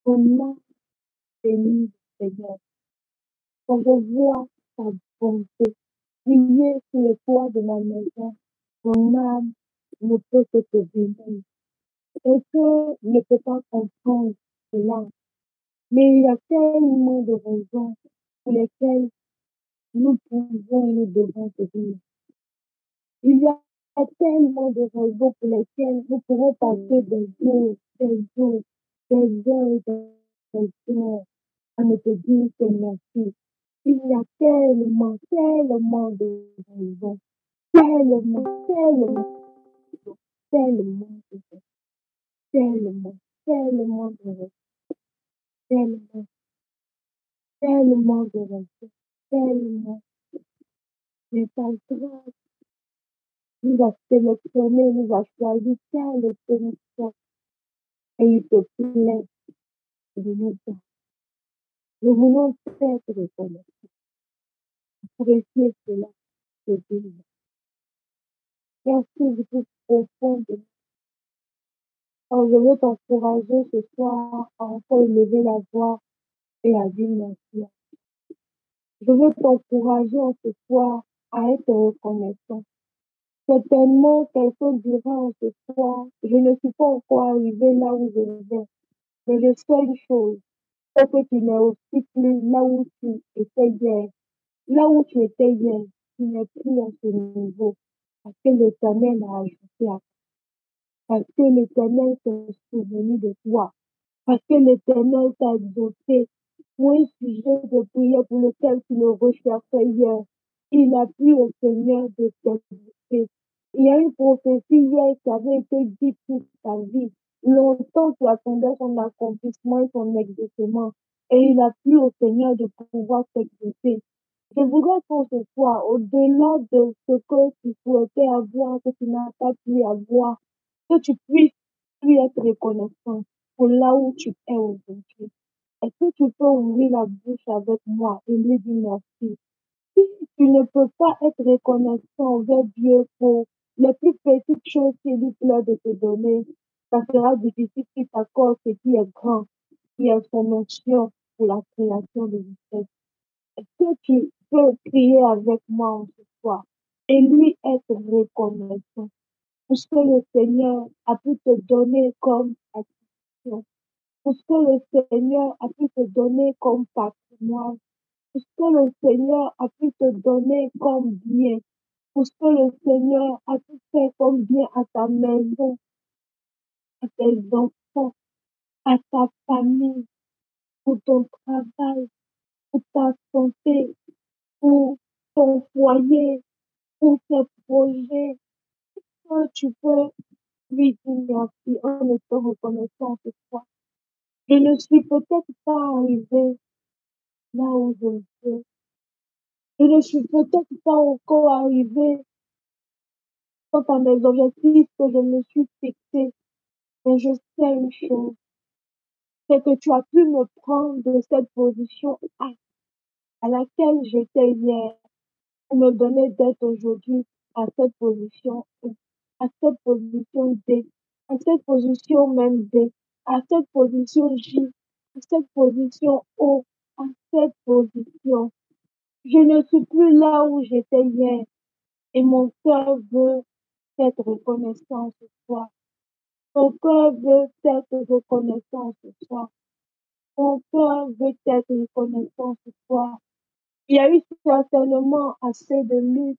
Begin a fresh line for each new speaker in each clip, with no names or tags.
Ton âme bénit le Seigneur. Quand je vois ta bonté briller sur le toit de ma maison, mon âme ne peut que te bénir. Et que ne peut pas comprendre cela. Mais il y a tellement de raisons pour lesquelles nous pouvons et nous devons te bénir. Il y a tellement de raisons pour lesquelles nous pouvons passer des jours, des jours, des heures et des heures à ne te dire que merci. Il y a tellement, tellement de raisons, tellement, tellement, tellement de raisons, tellement, tellement de raisons, tellement, tellement de raisons, tellement. Mais ta grâce nous a sélectionné, nous a choisi tel bénéficiaire et il te plaît de nous donner. Nous voulons être reconnaissants, apprécier cela, te dire. Merci du plus profond de nous. Alors, je veux t'encourager ce soir à encore élever la voix et à dire merci. Je veux t'encourager ce soir à être reconnaissant. Certainement, quelqu'un dira en ce soir, je ne suis pas encore arrivé là où je vais. Mais le seule chose, c'est que tu n'es aussi plus là où tu étais hier. Là où tu étais hier, tu n'es plus à ce niveau. Parce que l'Éternel a ajouté à toi. Parce que l'Éternel s'est souvenu de toi. Parce que l'Éternel t'a doté pour un sujet de prière pour lequel tu le recherchais hier. Il a plu au Seigneur de t'exaucer. Il y a une prophétie hier qui avait été dite toute ta vie. Longtemps tu attendais son accomplissement et son exaucement. Et il a plu au Seigneur de pouvoir t'exaucer. Je voudrais qu'on ce soit au-delà de ce que tu souhaitais avoir, que tu n'as pas pu avoir, que tu puisses lui être reconnaissant pour là où tu es aujourd'hui. Est-ce que tu peux ouvrir la bouche avec moi et lui dire merci? Si tu ne peux pas être reconnaissant envers Dieu pour les plus petites choses qu'il lui plaît de te donner, ça sera difficile qu'il t'accorde ce qui est grand, qui est son onction pour la création de l'univers. Est-ce que tu peux prier avec moi en ce soir et lui être reconnaissant pour ce que le Seigneur a pu te donner comme action, pour ce que le Seigneur a pu te donner comme patrimoine, pour ce que le Seigneur a pu te donner comme bien, pour ce que le Seigneur a pu faire comme bien à ta maison, à tes enfants, à ta famille, pour ton travail, pour ta santé, pour ton foyer, pour tes projets, que tu peux lui dire merci en étant reconnaissant ce soir. Je ne suis peut-être pas arrivée là où je veux. Je ne suis peut-être pas encore arrivée quant à mes objectifs que je me suis fixés. Mais je sais une chose, c'est que tu as pu me prendre de cette position A à laquelle j'étais hier pour me donner d'être aujourd'hui à cette position E, à cette position D, à cette position même D, à cette position J, à cette position O, à cette position. Je ne suis plus là où j'étais hier et mon cœur veut être reconnaissant ce soir. Mon cœur veut être reconnaissant ce soir. Mon cœur veut être reconnaissant ce soir. Il y a eu certainement assez de luttes.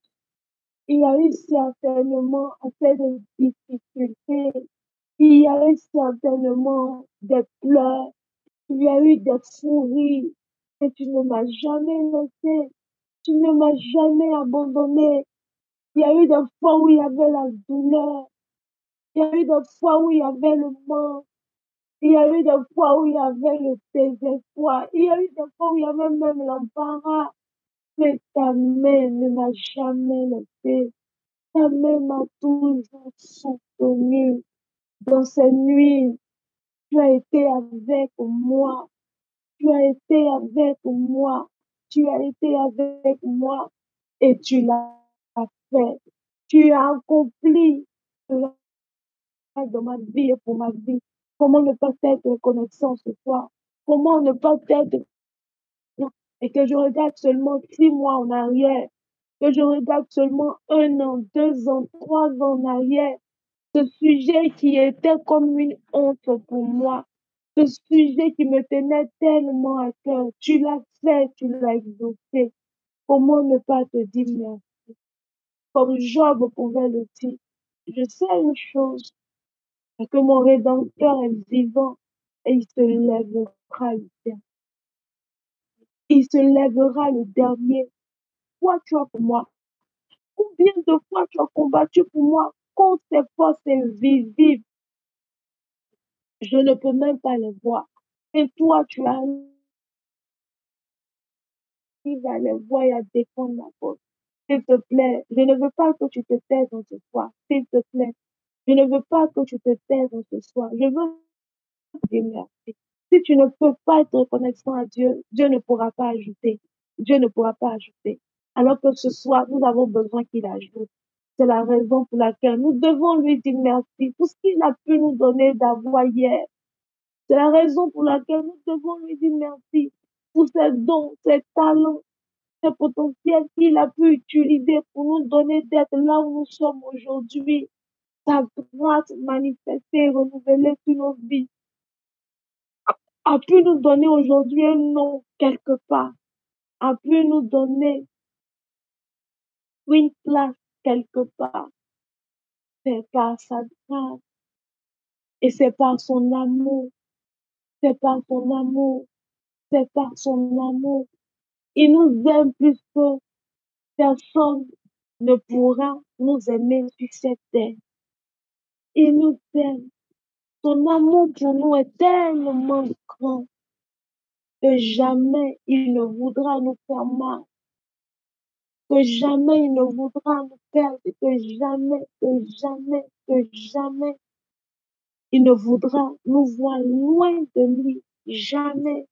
Il y a eu certainement assez de difficultés. Il y a eu certainement des pleurs. Il y a eu des fous rires. Mais tu ne m'as jamais laissé. Tu ne m'as jamais abandonné. Il y a eu des fois où il y avait la douleur. Il y a eu des fois où il y avait le manque. Il y a eu des fois où il y avait le désespoir. Il y a eu des fois où il y avait même l'embarras. Mais ta main ne m'a jamais laissé. Ta main m'a toujours soutenu. Dans ces nuits, tu as été avec moi. Tu as été avec moi. Tu as été avec moi. Et tu l'as fait. Tu as accompli cela dans ma vie et pour ma vie. Comment ne pas être reconnaissant ce soir? Comment ne pas être et que je regarde seulement 6 mois en arrière, que je regarde seulement 1 an, 2 ans, 3 ans en arrière, ce sujet qui était comme une honte pour moi, ce sujet qui me tenait tellement à cœur, tu l'as fait, tu l'as exaucé. Comment ne pas te dire merci? Comme Job pouvait le dire, je sais une chose, c'est que mon Rédempteur est vivant et il se lèvera le dernier. Il se lèvera le dernier. Toi, tu as pour moi. Combien de fois tu as combattu pour moi contre tes forces invisibles? Je ne peux même pas les voir. Et toi, tu arrives à les voir et à défendre ma cause. S'il te plaît, je ne veux pas que tu te taises en ce soir. S'il te plaît, je ne veux pas que tu te taises en ce soir. Je veux te dire merci. Si tu ne peux pas être reconnaissant à Dieu, Dieu ne pourra pas ajouter. Dieu ne pourra pas ajouter. Alors que ce soir, nous avons besoin qu'il ajoute. C'est la raison pour laquelle nous devons lui dire merci pour ce qu'il a pu nous donner d'avoir hier. C'est la raison pour laquelle nous devons lui dire merci pour ses dons, ses talents, ses potentiels qu'il a pu utiliser pour nous donner d'être là où nous sommes aujourd'hui. Sa grâce manifestée et renouvelée sur nos vies a pu nous donner aujourd'hui un nom quelque part, a pu nous donner une place quelque part. C'est par sa grâce et c'est par son amour, c'est par son amour, c'est par son amour. Il nous aime plus que personne ne pourra nous aimer sur cette terre. Il nous aime. Son amour pour nous est tellement grand que jamais il ne voudra nous faire mal, que jamais il ne voudra nous perdre, que jamais il ne voudra nous voir loin de lui. Jamais,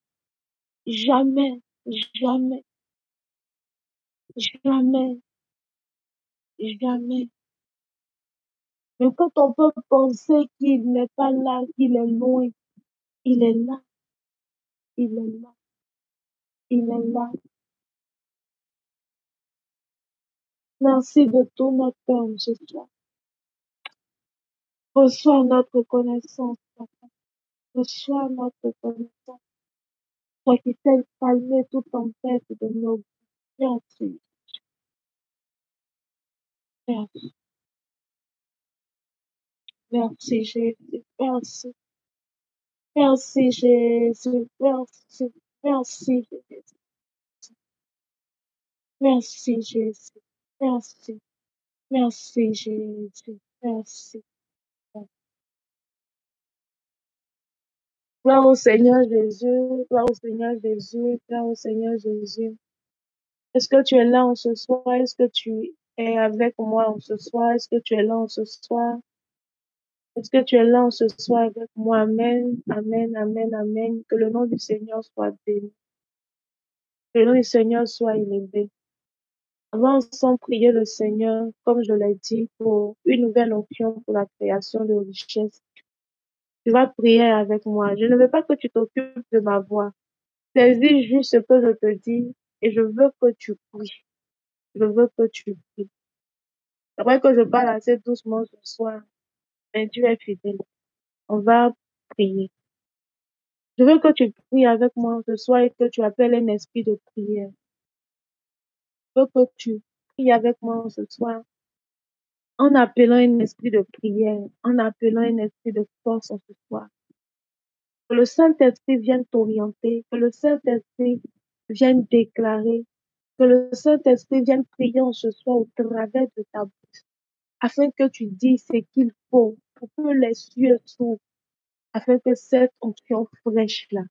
jamais, jamais, jamais, jamais. Mais quand on peut penser qu'il n'est pas là, qu'il est loin, il est là, il est là, il est là. Merci de tout notre cœur, Jésus. Reçois notre connaissance, Papa. Reçois notre connaissance. Toi qui sais calmer toute tempête de nos vies. Merci, merci, merci Jésus. Merci, merci Jésus. Merci, merci Jésus. Merci Jésus. Merci, merci Jésus. Merci. Gloire au Seigneur Jésus, gloire au Seigneur Jésus, gloire au Seigneur Jésus. Est-ce que tu es là en ce soir? Est-ce que tu es avec moi en ce soir? Est-ce que tu es là en ce soir? Est-ce que tu es là en ce soir avec moi? Amen, amen, amen, amen. Que le nom du Seigneur soit béni. Que le nom du Seigneur soit élevé. Avant, sans prier le Seigneur, comme je l'ai dit, pour une nouvelle onction pour la création de richesses. Tu vas prier avec moi. Je ne veux pas que tu t'occupes de ma voix. Saisis juste ce que je te dis et je veux que tu pries. Je veux que tu pries. C'est vrai que je parle assez doucement ce soir, mais Dieu est fidèle. On va prier. Je veux que tu pries avec moi ce soir et que tu appelles un esprit de prière. Je veux que tu pries avec moi ce soir en appelant un esprit de prière, en appelant un esprit de force en ce soir. Que le Saint-Esprit vienne t'orienter, que le Saint-Esprit vienne déclarer, que le Saint-Esprit vienne prier en ce soir au travers de ta bouche, afin que tu dises ce qu'il faut pour que les cieux s'ouvrent, afin que cette onction fraîche-là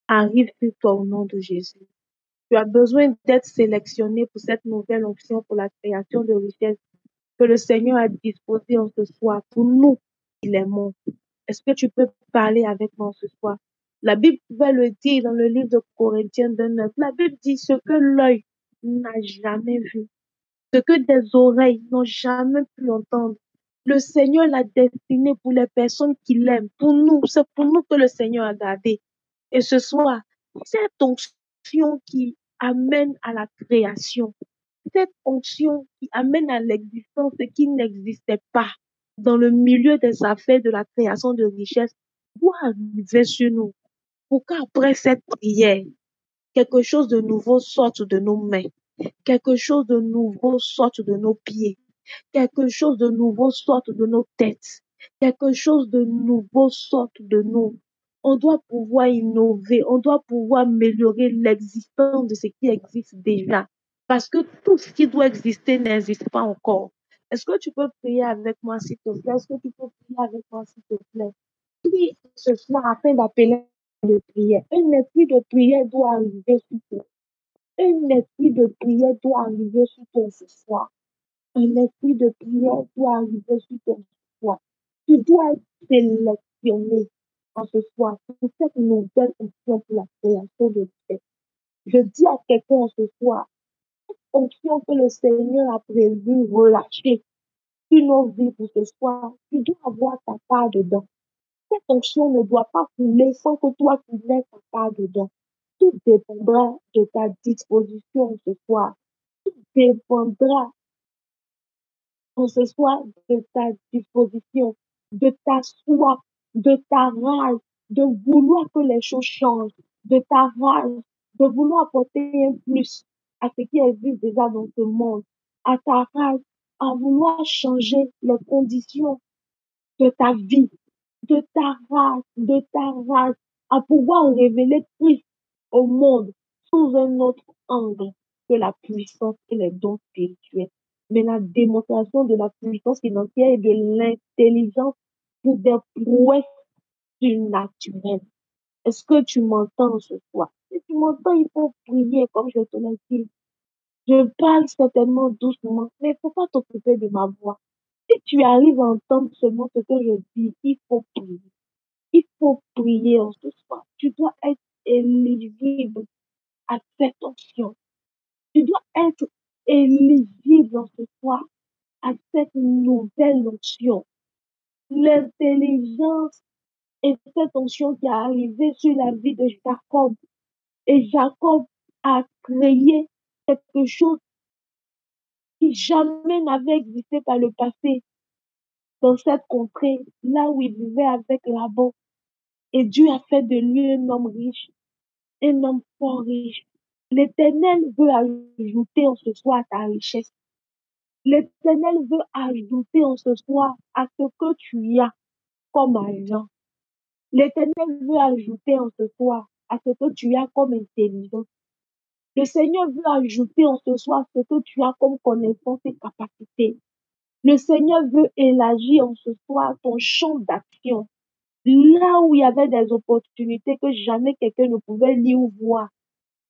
arrive sur toi au nom de Jésus. Tu as besoin d'être sélectionné pour cette nouvelle onction pour la création de richesses que le Seigneur a disposée en ce soir pour nous qui l'aimons. Est-ce que tu peux parler avec moi ce soir? La Bible va le dire dans le livre de Corinthiens 2:9. La Bible dit ce que l'œil n'a jamais vu, ce que des oreilles n'ont jamais pu entendre. Le Seigneur l'a destiné pour les personnes qui l'aiment, pour nous. C'est pour nous que le Seigneur a gardé. Et ce soir, cette onction qui amène à la création, cette onction qui amène à l'existence ce qui n'existait pas dans le milieu des affaires de la création de richesses doit arriver sur nous pour qu'après cette prière, quelque chose de nouveau sorte de nos mains, quelque chose de nouveau sorte de nos pieds, quelque chose de nouveau sorte de nos têtes, quelque chose de nouveau sorte de nous. On doit pouvoir innover, on doit pouvoir améliorer l'existence de ce qui existe déjà. Parce que tout ce qui doit exister n'existe pas encore. Est-ce que tu peux prier avec moi, s'il te plaît? Est-ce que tu peux prier avec moi, s'il te plaît? Prie ce soir afin d'appeler de prière. Un esprit de prière doit arriver sur toi. Un esprit de prière doit arriver sur toi ce soir. Un esprit de prière doit arriver sur ton soir. Tu dois être sélectionné en ce soir pour cette nouvelle option pour la création de paix. Je dis à quelqu'un en ce soir, option que le Seigneur a prévu relâcher sur nos vies pour ce soir, tu dois avoir ta part dedans. Cette onction ne doit pas couler sans que toi tu n'aies ta part dedans. Tout dépendra de ta disposition ce soir. Tout dépendra en ce soir de ta disposition, de ta soif, de ta rage, de vouloir que les choses changent, de ta rage, de vouloir apporter un plus à ce qui existe déjà dans ce monde, à ta rage, à vouloir changer les conditions de ta vie, de ta rage, à pouvoir révéler Christ au monde sous un autre angle que la puissance et les dons spirituels. Mais la démonstration de la puissance financière et de l'intelligence pour des prouesses surnaturelles. Est-ce que tu m'entends ce soir? Si tu m'entends, il faut prier comme je te l'ai dit. Je parle certainement doucement, mais il ne faut pas t'occuper de ma voix. Si tu arrives à entendre seulement ce que je dis, il faut prier. Il faut prier en ce soir. Tu dois être éligible à cette onction. Tu dois être éligible en ce soir à cette nouvelle onction. L'intelligence et cette onction qui est arrivée sur la vie de Jacob. Et Jacob a créé quelque chose qui jamais n'avait existé par le passé dans cette contrée, là où il vivait avec Laban. Et Dieu a fait de lui un homme riche, un homme fort riche. L'Éternel veut ajouter en ce soir à ta richesse. L'Éternel veut ajouter en ce soir à ce que tu as comme argent. L'Éternel veut ajouter en ce soir à ce que tu as comme intelligence. Le Seigneur veut ajouter en ce soir ce que tu as comme connaissance et capacité. Le Seigneur veut élargir en ce soir ton champ d'action. Là où il y avait des opportunités que jamais quelqu'un ne pouvait lire ou voir.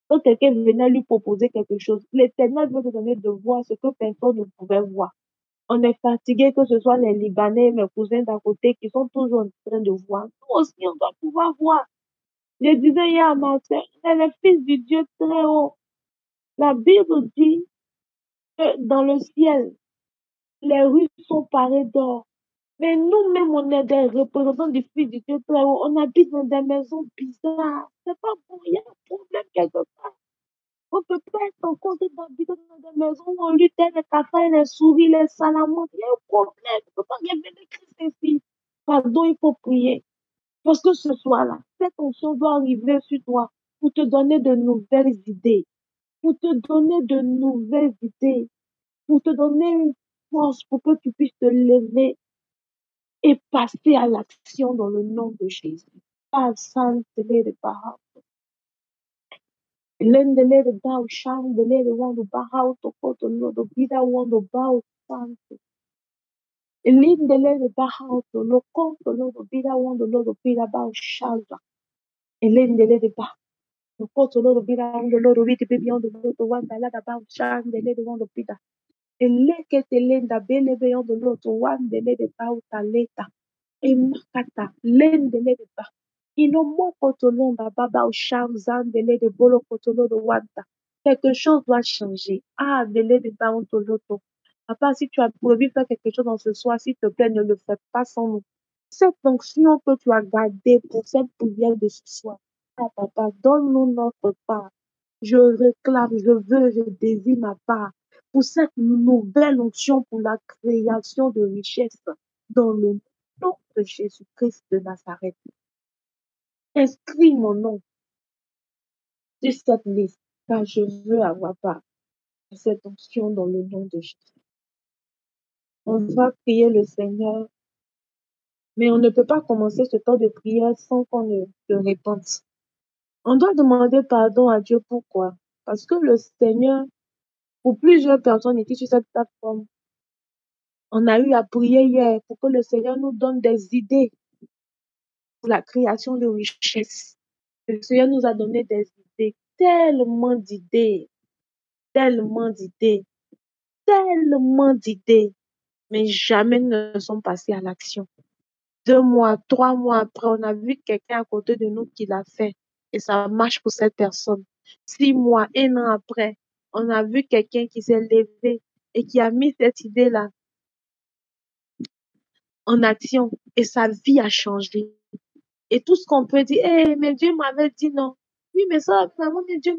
Quand quelqu'un venait lui proposer quelque chose, l'Éternel veut te donner de voir ce que personne ne pouvait voir. On est fatigué, que ce soit les Libanais, mes cousins d'à côté, qui sont toujours en train de voir. Nous aussi, on doit pouvoir voir. Je disais hier à ma soeur, on est les fils du Dieu très haut. La Bible dit que dans le ciel, les rues sont parées d'or. Mais nous-mêmes, on est des représentants du Fils du Dieu très haut. On habite dans des maisons bizarres. C'est pas bon, il y a un problème quelque part. On ne peut pas être en compte d'habiter dans des maisons où on lutte les cafards, les souris, les salamandres. Il y a un problème. On ne peut pas révéler Christ ici. Pardon, il faut prier. Parce que ce soir-là, cette onction doit arriver sur toi pour te donner de nouvelles idées, pour te donner de nouvelles idées, pour te donner une force pour que tu puisses te lever et passer à l'action dans le nom de Jésus. Pas sans te de Baha. Lendele de Bao Sham, the lady want to Baha to go to Lord of Bida want to Bao Santo. Lendele de Baha to Loko to Lord of Bida want to Lord of Bida Bao Shaza. Lendele de Baha. Loko to Lord of Bida want to Lord of Bida baby on the Lord of one Balada Bao Sham, the lady want to Bida. Eleke te lenda bele beyond the Lord to one the lady Bao Taleta. Emakata lendele de ba. Inomo kotolonda baba au shamzandele de bolo kotolo de wanta. Quelque chose doit changer. Ah, dele de ba ontoloto. Papa, si tu as prévu faire quelque chose dans ce soir, s'il te plaît, ne le fais pas sans nous. Cette fonction que tu as gardée pour cette prière de ce soir, ça, papa. Donne-nous notre part. Je réclame, je veux, je désire ma part pour cette nouvelle onction pour la création de richesses dans le nom de Jésus-Christ de Nazareth. Inscris mon nom sur cette liste, car je veux avoir part à cette onction dans le nom de Jésus. On va prier le Seigneur, mais on ne peut pas commencer ce temps de prière sans qu'on ne se répente. On doit demander pardon à Dieu. Pourquoi? Parce que le Seigneur, pour plusieurs personnes ici sur cette plateforme, on a eu à prier hier pour que le Seigneur nous donne des idées pour la création de richesses. Le Seigneur nous a donné des idées, tellement d'idées, tellement d'idées, tellement d'idées, mais jamais ne sont passées à l'action. 2 mois, 3 mois après, on a vu quelqu'un à côté de nous qui l'a fait et ça marche pour cette personne. 6 mois, 1 an après, on a vu quelqu'un qui s'est levé et qui a mis cette idée-là en action et sa vie a changé. Et tout ce qu'on peut dire, mais Dieu m'avait dit non. Oui, mais ça, maman, mais Dieu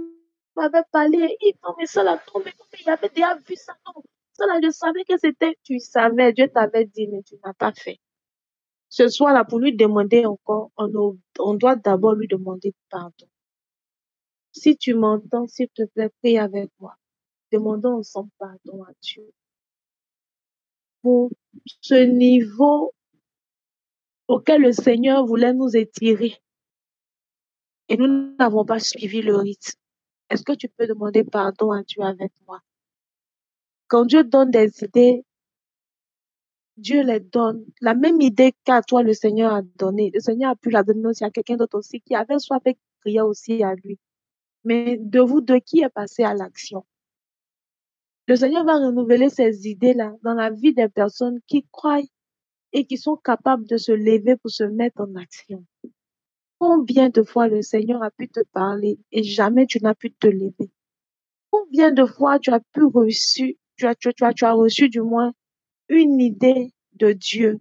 m'avait parlé. Non, mais ça là, non, mais il avait déjà vu ça, non. Ça là, je savais que c'était, tu savais, Dieu t'avait dit, mais tu n'as pas fait. Ce soir-là, pour lui demander encore, on doit d'abord lui demander pardon. Si tu m'entends, s'il te plaît, prie avec moi. Demandons ensemble pardon à Dieu pour ce niveau auquel le Seigneur voulait nous étirer et nous n'avons pas suivi le rythme. Est-ce que tu peux demander pardon à Dieu avec moi? Quand Dieu donne des idées, Dieu les donne. La même idée qu'à toi, le Seigneur a donné. Le Seigneur a pu la donner aussi à quelqu'un d'autre aussi qui avait soif et criait aussi à lui. Mais de vous deux, qui est passé à l'action? Le Seigneur va renouveler ces idées-là dans la vie des personnes qui croient et qui sont capables de se lever pour se mettre en action. Combien de fois le Seigneur a pu te parler et jamais tu n'as pu te lever? Combien de fois tu as reçu du moins une idée de Dieu,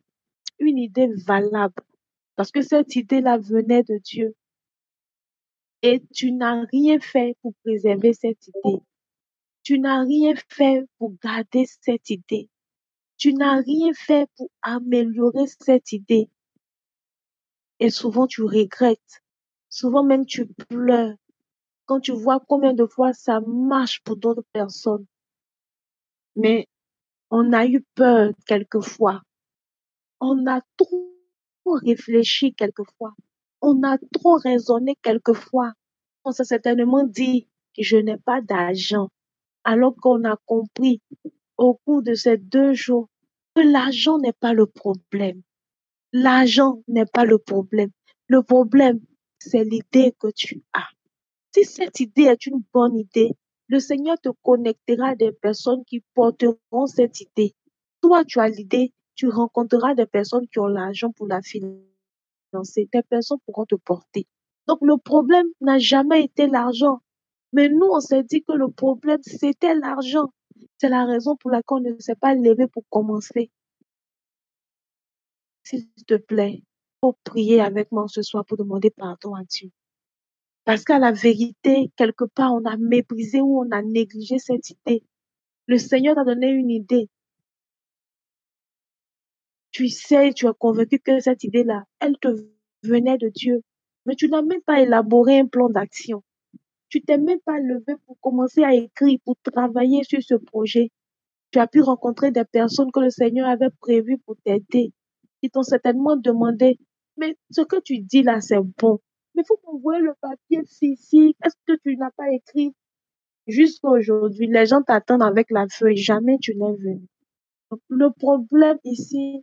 une idée valable, parce que cette idée-là venait de Dieu et tu n'as rien fait pour préserver cette idée. Tu n'as rien fait pour garder cette idée. Tu n'as rien fait pour améliorer cette idée. Et souvent, tu regrettes. Souvent même, tu pleures quand tu vois combien de fois ça marche pour d'autres personnes. Mais on a eu peur quelquefois. On a trop réfléchi quelquefois. On a trop raisonné quelquefois. On s'est certainement dit que je n'ai pas d'argent. Alors qu'on a compris au cours de ces 2 jours que l'argent n'est pas le problème. L'argent n'est pas le problème. Le problème, c'est l'idée que tu as. Si cette idée est une bonne idée, le Seigneur te connectera à des personnes qui porteront cette idée. Toi, tu as l'idée, tu rencontreras des personnes qui ont l'argent pour la financer. Des personnes pourront te porter. Donc, le problème n'a jamais été l'argent. Mais nous, on s'est dit que le problème, c'était l'argent. C'est la raison pour laquelle on ne s'est pas levé pour commencer. S'il te plaît, faut prier avec moi ce soir pour demander pardon à Dieu. Parce qu'à la vérité, quelque part, on a méprisé ou on a négligé cette idée. Le Seigneur t'a donné une idée. Tu sais, tu es convaincu que cette idée-là, elle te venait de Dieu. Mais tu n'as même pas élaboré un plan d'action. Tu t'es même pas levé pour commencer à écrire, pour travailler sur ce projet. Tu as pu rencontrer des personnes que le Seigneur avait prévues pour t'aider. Ils t'ont certainement demandé, mais ce que tu dis là, c'est bon. Mais il faut m'envoyer le papier si. Est-ce que tu n'as pas écrit? Jusqu'à aujourd'hui, les gens t'attendent avec la feuille. Jamais tu n'es venu. Donc, le problème ici,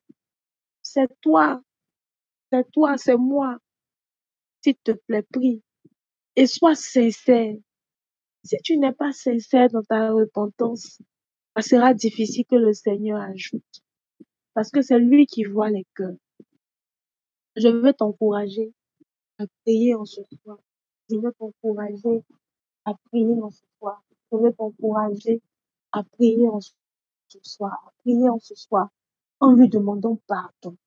c'est toi. C'est toi, c'est moi. S'il te plaît, prie. Et sois sincère. Si tu n'es pas sincère dans ta repentance, ça sera difficile que le Seigneur ajoute. Parce que c'est lui qui voit les cœurs. Je veux t'encourager à prier en ce soir. Je veux t'encourager à prier en ce soir. Je veux t'encourager à prier en ce soir. À prier en ce soir en lui demandant pardon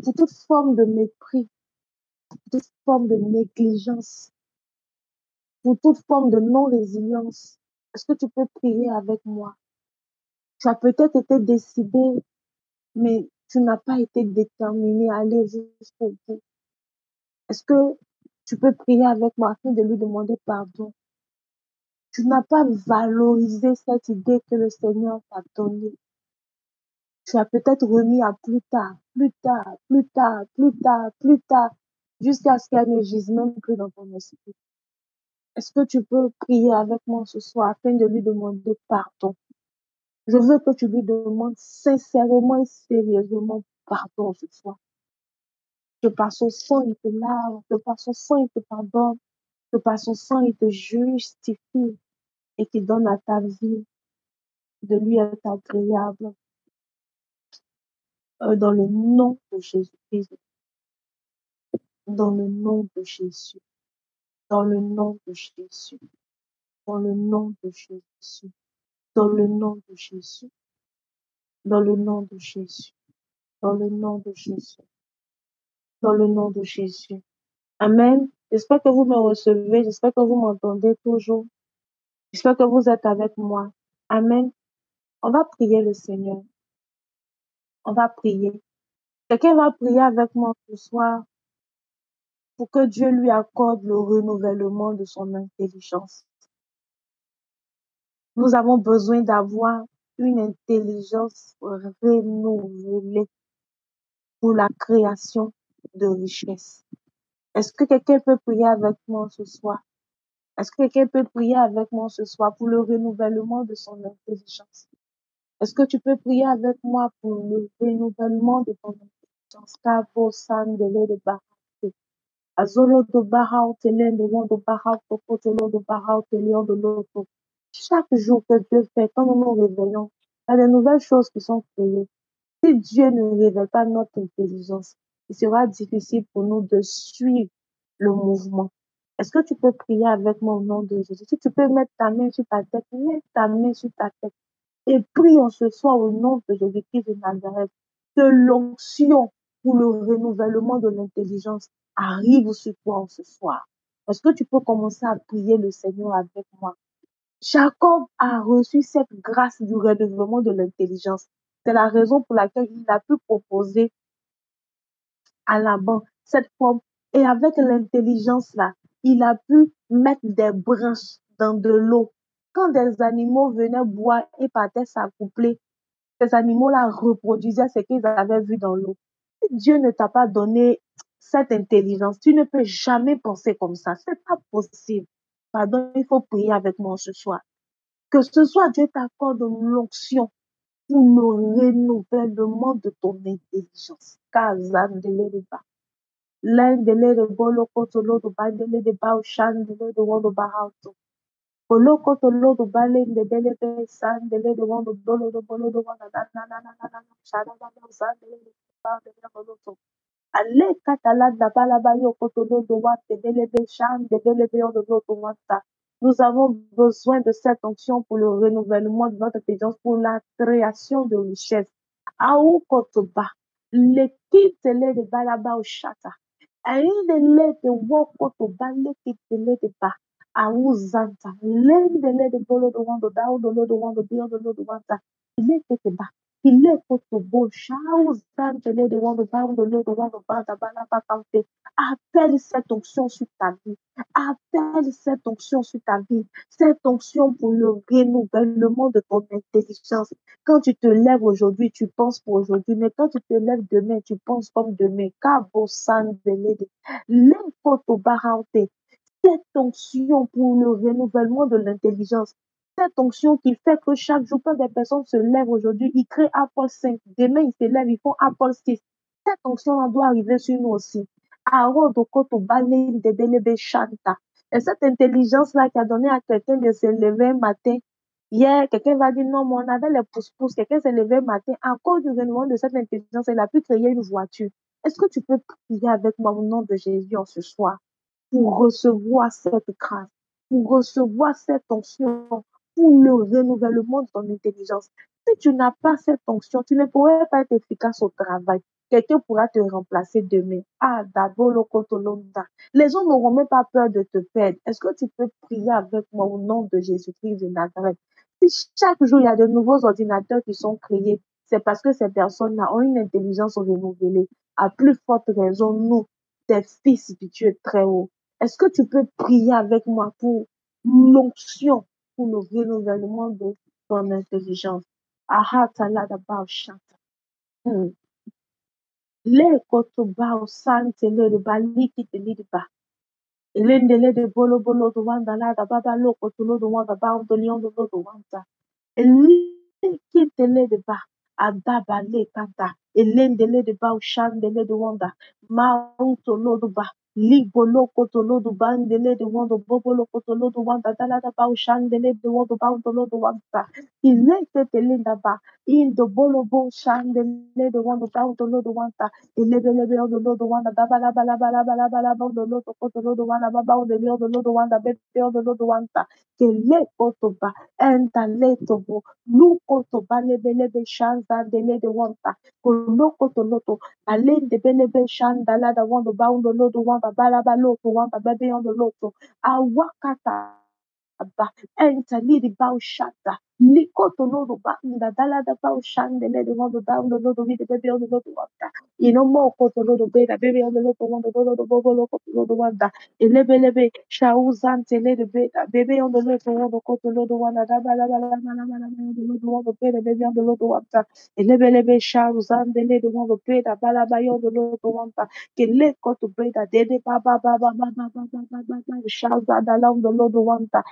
pour toute forme de mépris, pour toute forme de négligence, pour toute forme de non-résilience. Est-ce que tu peux prier avec moi? Tu as peut-être été décidé, mais tu n'as pas été déterminé à aller jusqu'au bout. Est-ce que tu peux prier avec moi afin de lui demander pardon? Tu n'as pas valorisé cette idée que le Seigneur t'a donnée. Tu as peut-être remis à plus tard, plus tard, plus tard, plus tard, plus tard, jusqu'à ce qu'elle ne gise même plus dans ton esprit. Est-ce que tu peux prier avec moi ce soir afin de lui demander pardon? Je veux que tu lui demandes sincèrement et sérieusement pardon ce soir. Que par son sang, il te lave, que par son sang, il te pardonne, que par son sang, il te justifie et qu'il donne à ta vie de lui être agréable. Dans le nom de Jésus-Christ, dans le nom de Jésus, dans le nom de Jésus, dans le nom de Jésus, dans le nom de Jésus, dans le nom de Jésus, dans le nom de Jésus, dans le nom de Jésus. Amen. J'espère que vous me recevez, j'espère que vous m'entendez toujours. J'espère que vous êtes avec moi. Amen. On va prier le Seigneur. On va prier. Quelqu'un va prier avec moi ce soir pour que Dieu lui accorde le renouvellement de son intelligence. Nous avons besoin d'avoir une intelligence renouvelée pour la création de richesses. Est-ce que quelqu'un peut prier avec moi ce soir? Est-ce que quelqu'un peut prier avec moi ce soir pour le renouvellement de son intelligence? Est-ce que tu peux prier avec moi pour le renouvellement de ton intelligence? Kabo sandele de barate. Azolo de barate, de won de barate, potolo de barate, de l'autre. Chaque jour que Dieu fait, quand nous nous réveillons, il y a de nouvelles choses qui sont créées. Si Dieu ne révèle pas notre intelligence, il sera difficile pour nous de suivre le mouvement. Est-ce que tu peux prier avec moi au nom de Jésus? Si tu peux mettre ta main sur ta tête, mets ta main sur ta tête. Et prions ce soir au nom de Jésus-Christ de Nazareth, que l'onction pour le renouvellement de l'intelligence arrive sur toi ce soir. Est-ce que tu peux commencer à prier le Seigneur avec moi? Jacob a reçu cette grâce du renouvellement de l'intelligence. C'est la raison pour laquelle il a pu proposer à Laban cette forme. Et avec l'intelligence là, il a pu mettre des branches dans de l'eau. Quand des animaux venaient boire et partaient s'accoupler, ces animaux-là reproduisaient ce qu'ils avaient vu dans l'eau. Si Dieu ne t'a pas donné cette intelligence, tu ne peux jamais penser comme ça. C'est pas possible. Pardon, il faut prier avec moi ce soir. Que ce soit Dieu t'accorde l'onction pour le renouvellement de ton intelligence. Kazandeleba. Lendele bolo kotolo do bandele de bao shandele de wondo bahauto. Bolo kotolo do bale de bele be sandele de wondo bolo do wanda na na na na na na shada na na sandele de bao de bolo to. Ale katala da bala bayo kotolo do wanda bele be shandele de bele be wondo do wanda. Nous avons besoin de cette onction pour le renouvellement de notre intelligence, pour la création de richesses. Aou kotoba. L'équipe de balaba au chata. Aindele de woko to bale kitele de ba. Auzanta. Lendele de bolo do wando da do lo do wando dio do lo do wanta. Ile te ba. Ile koto bo shauzantele de wando da do lo do wando ba da bala ba kante. Appelle cette onction sur ta vie. Appelle cette onction sur ta vie. Cette onction pour le renouvellement de ton intelligence. Quand tu te lèves aujourd'hui, tu penses pour aujourd'hui, mais quand tu te lèves demain, tu penses comme demain. Cette onction pour le renouvellement de l'intelligence. Cette onction qui fait que chaque jour, quand des personnes se lèvent aujourd'hui, ils créent Apple 5. Demain, ils se lèvent, ils font Apple 6. Cette onction doit arriver sur nous aussi. Et cette intelligence-là qui a donné à quelqu'un de se lever un matin. Hier, quelqu'un va dire non, mais on avait les pouces-pouces. Quelqu'un s'est levé un matin. À cause du renouvellement de cette intelligence, il a pu créer une voiture. Est-ce que tu peux prier avec moi au nom de Jésus en ce soir pour recevoir cette grâce, pour recevoir cette onction, pour le renouvellement de ton intelligence? Si tu n'as pas cette onction, tu ne pourrais pas être efficace au travail. quelqu'un pourra te remplacer demain. Ah, d'abord, le Kotolonda. Les gens n'auront même pas peur de te perdre. Est-ce que tu peux prier avec moi au nom de Jésus-Christ de Nazareth? Si chaque jour, il y a de nouveaux ordinateurs qui sont créés, c'est parce que ces personnes-là ont une intelligence renouvelée. À plus forte raison, nous, tes fils du Dieu très haut. Est-ce que tu peux prier avec moi pour l'onction, pour le renouvellement de ton intelligence? Aha, talada bao shanta. Le koto bao sante le de baliki te li de ba. Elendele de bolo bolo do wanda la da baba lo koto lo do wanda ba do lion do lo do wanda. Elendele de ba adaba le kanta. Elendele de ba ushandele de wanda. Mauto lo do ba. Libo lo koto lo do bandele de wanda bobo lo koto lo do wanda dala da ba ushandele de wanda ba do lo do wanda. Ilete telinda ba. Indo bolo bo shandele de wanda ba do lo do wanda. Elebelebe on the Lord one, the bala bala bala bala bala on the Lord the Lord one, baba on the Lord one, the baby on the Lord one, que le kotoba, and the letobo, lu kotoba lebelebe shanza de le de wanta, kolo kotoloto, a le de belebe shanda la da one, the bound the Lord one, the bala balo to one, the baby on the loto, a wakata. Enter lidi bao shata. Likoto lodo ba inda dala da bao shande le de wondo down the lodo with the baby on the lodo wanda. Ino mo koto lodo be da baby on the lodo wondo lodo bobo lodo lodo wanda. Elebe lebe shauzante le de be da baby on the lodo wondo koto lodo wanda da bala bala bala bala bala the lodo wondo be da baby on the lodo wanda. Elebe lebe shauzante le de wondo be da bala bala on the lodo wanda. Que le koto be da de de ba ba ba ba ba ba ba ba ba ba ba shauza da la on the lodo wanda.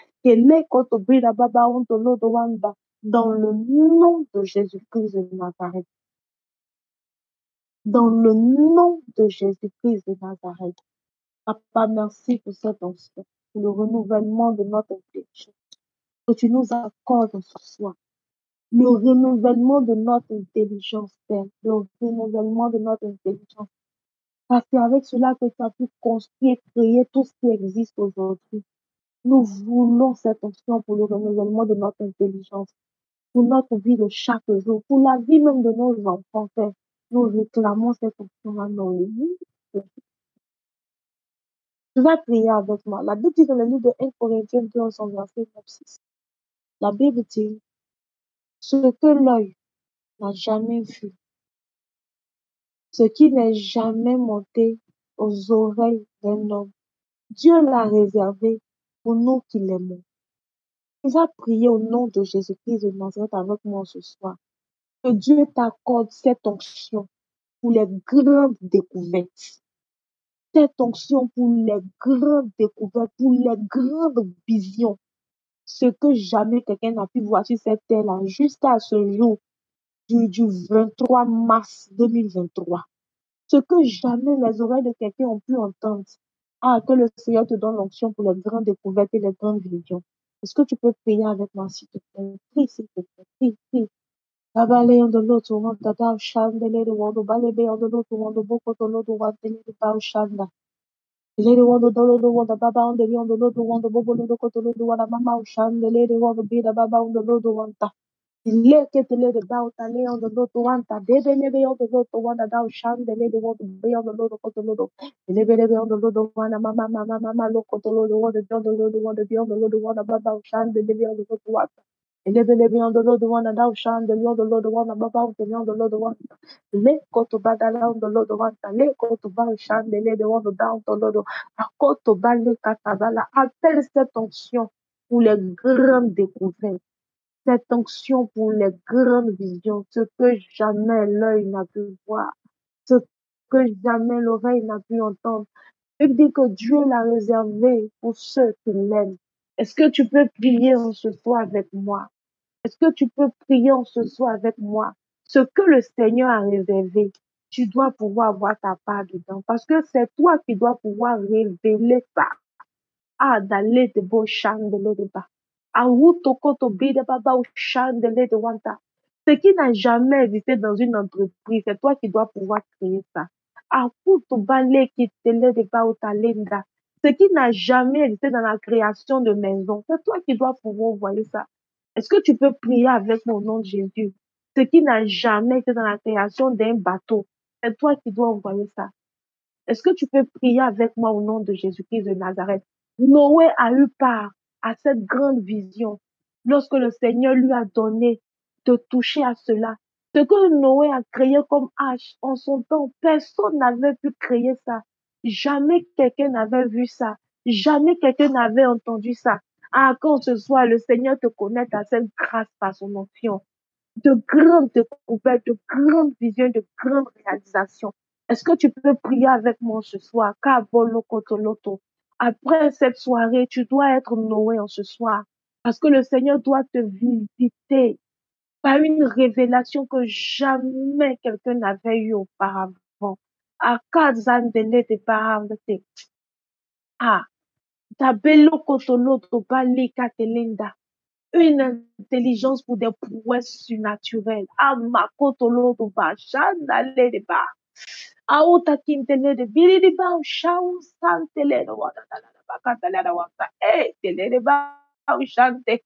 Dans le nom de Jésus-Christ de Nazareth. Dans le nom de Jésus-Christ de Nazareth. Papa, merci pour cette onction, pour le renouvellement de notre intelligence que tu nous accordes ce soir. Le renouvellement de notre intelligence, Père. Le renouvellement de notre intelligence. Parce que c'est avec cela que tu as pu construire, créer tout ce qui existe aujourd'hui. Nous voulons cette onction pour le renouvellement de notre intelligence, pour notre vie de chaque jour, pour la vie même de nos enfants, Père. Nous réclamons cette onction-là dans le nom de Jésus. Tu vas prier avec moi. La Bible dit dans le livre de 1 Corinthiens 2, verset 9-6. La Bible dit, ce que l'œil n'a jamais vu, ce qui n'est jamais monté aux oreilles d'un homme, Dieu l'a réservé pour nous qui l'aimons. Tu vas prier au nom de Jésus-Christ de Nazareth avec moi ce soir. Que Dieu t'accorde cette onction pour les grandes découvertes. Cette onction pour les grandes découvertes, pour les grandes visions. Ce que jamais quelqu'un n'a pu voir sur cette terre-là, jusqu'à ce jour du 23 mars 2023. Ce que jamais les oreilles de quelqu'un ont pu entendre. Ah, que le Seigneur te donne l'onction pour les grandes découvertes et les grandes visions. Est-ce que tu peux prier avec moi, s'il te plaît? Prie, s'il te plaît. Prie, prie. Babale on the Lord to want the thou shandele the one balebe on the Lord to want the book of the Lord to want the thou shanda. Lady one the Lord to want the Baba on the Lord to want the Bobo Lord to Lord to want the Mama shandele the one to be the Baba on the Lord to want the. Ileke tele the bout and lay on the Lord to want the baby lebe on the Lord to want the thou shandele the one to be on the Lord to the Lord. Lebe on the Lord to want the Mama look to the Lord to want the John the Lord to want the Beyond the Lord to want the Baba shandele on the Lord to want. Elebelebe on the Lord, the one and thou shan, the Lord, the one above, the Lord, the one. Let go to Badala on the Lord, the one. Let go to Barshan, the one down, the Lord. Accorde to Bale Katabala. Appelle cette onction pour les grandes découvertes. Cette onction pour les grandes visions. Ce que jamais l'œil n'a pu voir. Ce que jamais l'oreille n'a pu entendre. Il dit que Dieu l'a réservé pour ceux qui l'aiment. Est-ce que tu peux prier en ce soir avec moi? Est-ce que tu peux prier en ce soir avec moi? Ce que le Seigneur a réservé, tu dois pouvoir avoir ta part dedans. Parce que c'est toi qui dois pouvoir révéler ça. Ah, d'aller de beau chandelier de bas. Ah, ou tokoto bide baba ou chandelier de wanta. Ce qui n'a jamais existé dans une entreprise, c'est toi qui dois pouvoir créer ça. Ah, ou to balé qui te de bas ou talenda. Ce qui n'a jamais existé dans la création de maison, c'est toi qui dois pouvoir voir ça. Est-ce que tu peux prier avec mon nom de Jésus? Ce qui n'a jamais été dans la création d'un bateau, toi qui dois envoyer ça. Est-ce que tu peux prier avec moi au nom de Jésus-Christ de Nazareth? Noé a eu part à cette grande vision lorsque le Seigneur lui a donné de toucher à cela. Ce que Noé a créé comme hache en son temps, personne n'avait pu créer ça. Jamais quelqu'un n'avait vu ça. Jamais quelqu'un n'avait entendu ça. Ah, quand ce soit le Seigneur te connecte à cette grâce par son onction, de grandes découvertes, de grandes visions, de grandes réalisations. Est-ce que tu peux prier avec moi ce soir? Après cette soirée, tu dois être Noé en ce soir. Parce que le Seigneur doit te visiter par une révélation que jamais quelqu'un n'avait eue auparavant. Akazandele de Bahamdete. Ah, Tabelo Kotoloto Balika Telinda. Une intelligence pour des prouesses surnaturelles. Amakotoloto Bachandale de Ba. Aota Kintele de Biri Ba, Shao Santele de Wata, Bakatale de Wata, Tele de Ba, Shante.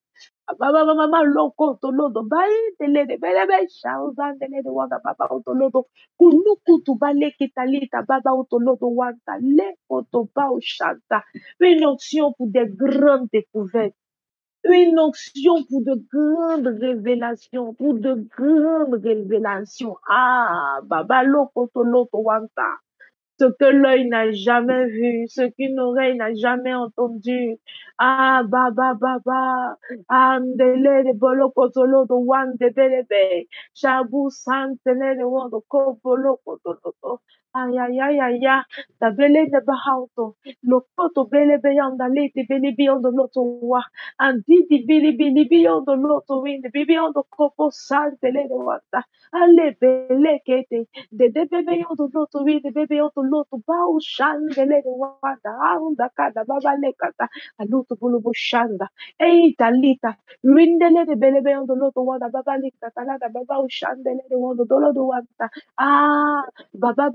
Baba mama loko tolodo bai tele de belebe shauza tele de wanga baba utolodo kunuku tu bale kitalita baba utolodo wanta le kotoba ushanta. Une onction pour des grandes découvertes, une onction pour de grandes révélations, pour de grandes révélations. Ah baba loko tolodo wanta. Ce que l'œil n'a jamais vu, ce qu'une oreille n'a jamais entendu. Ah, ba, andele de bolo kotolo do wan de belebe, shabu santele de wan do kopolo kotolo. Ay, ay, ay, ay, ay, ta bele de bahauto, lo koto bele beyanda lete bele beyond loto wa, andi di bili bili beyond loto wind, beyond kopo santele de wata, ale bele kete, de bebe yondo loto wi de bebe yondo loto ba u shandele de wada unda kada baba le kata aluto bulubu shanda ei talita rindele de belebe yondo loto wada baba le kata la baba u shandele de wondo dolo do wada ah baba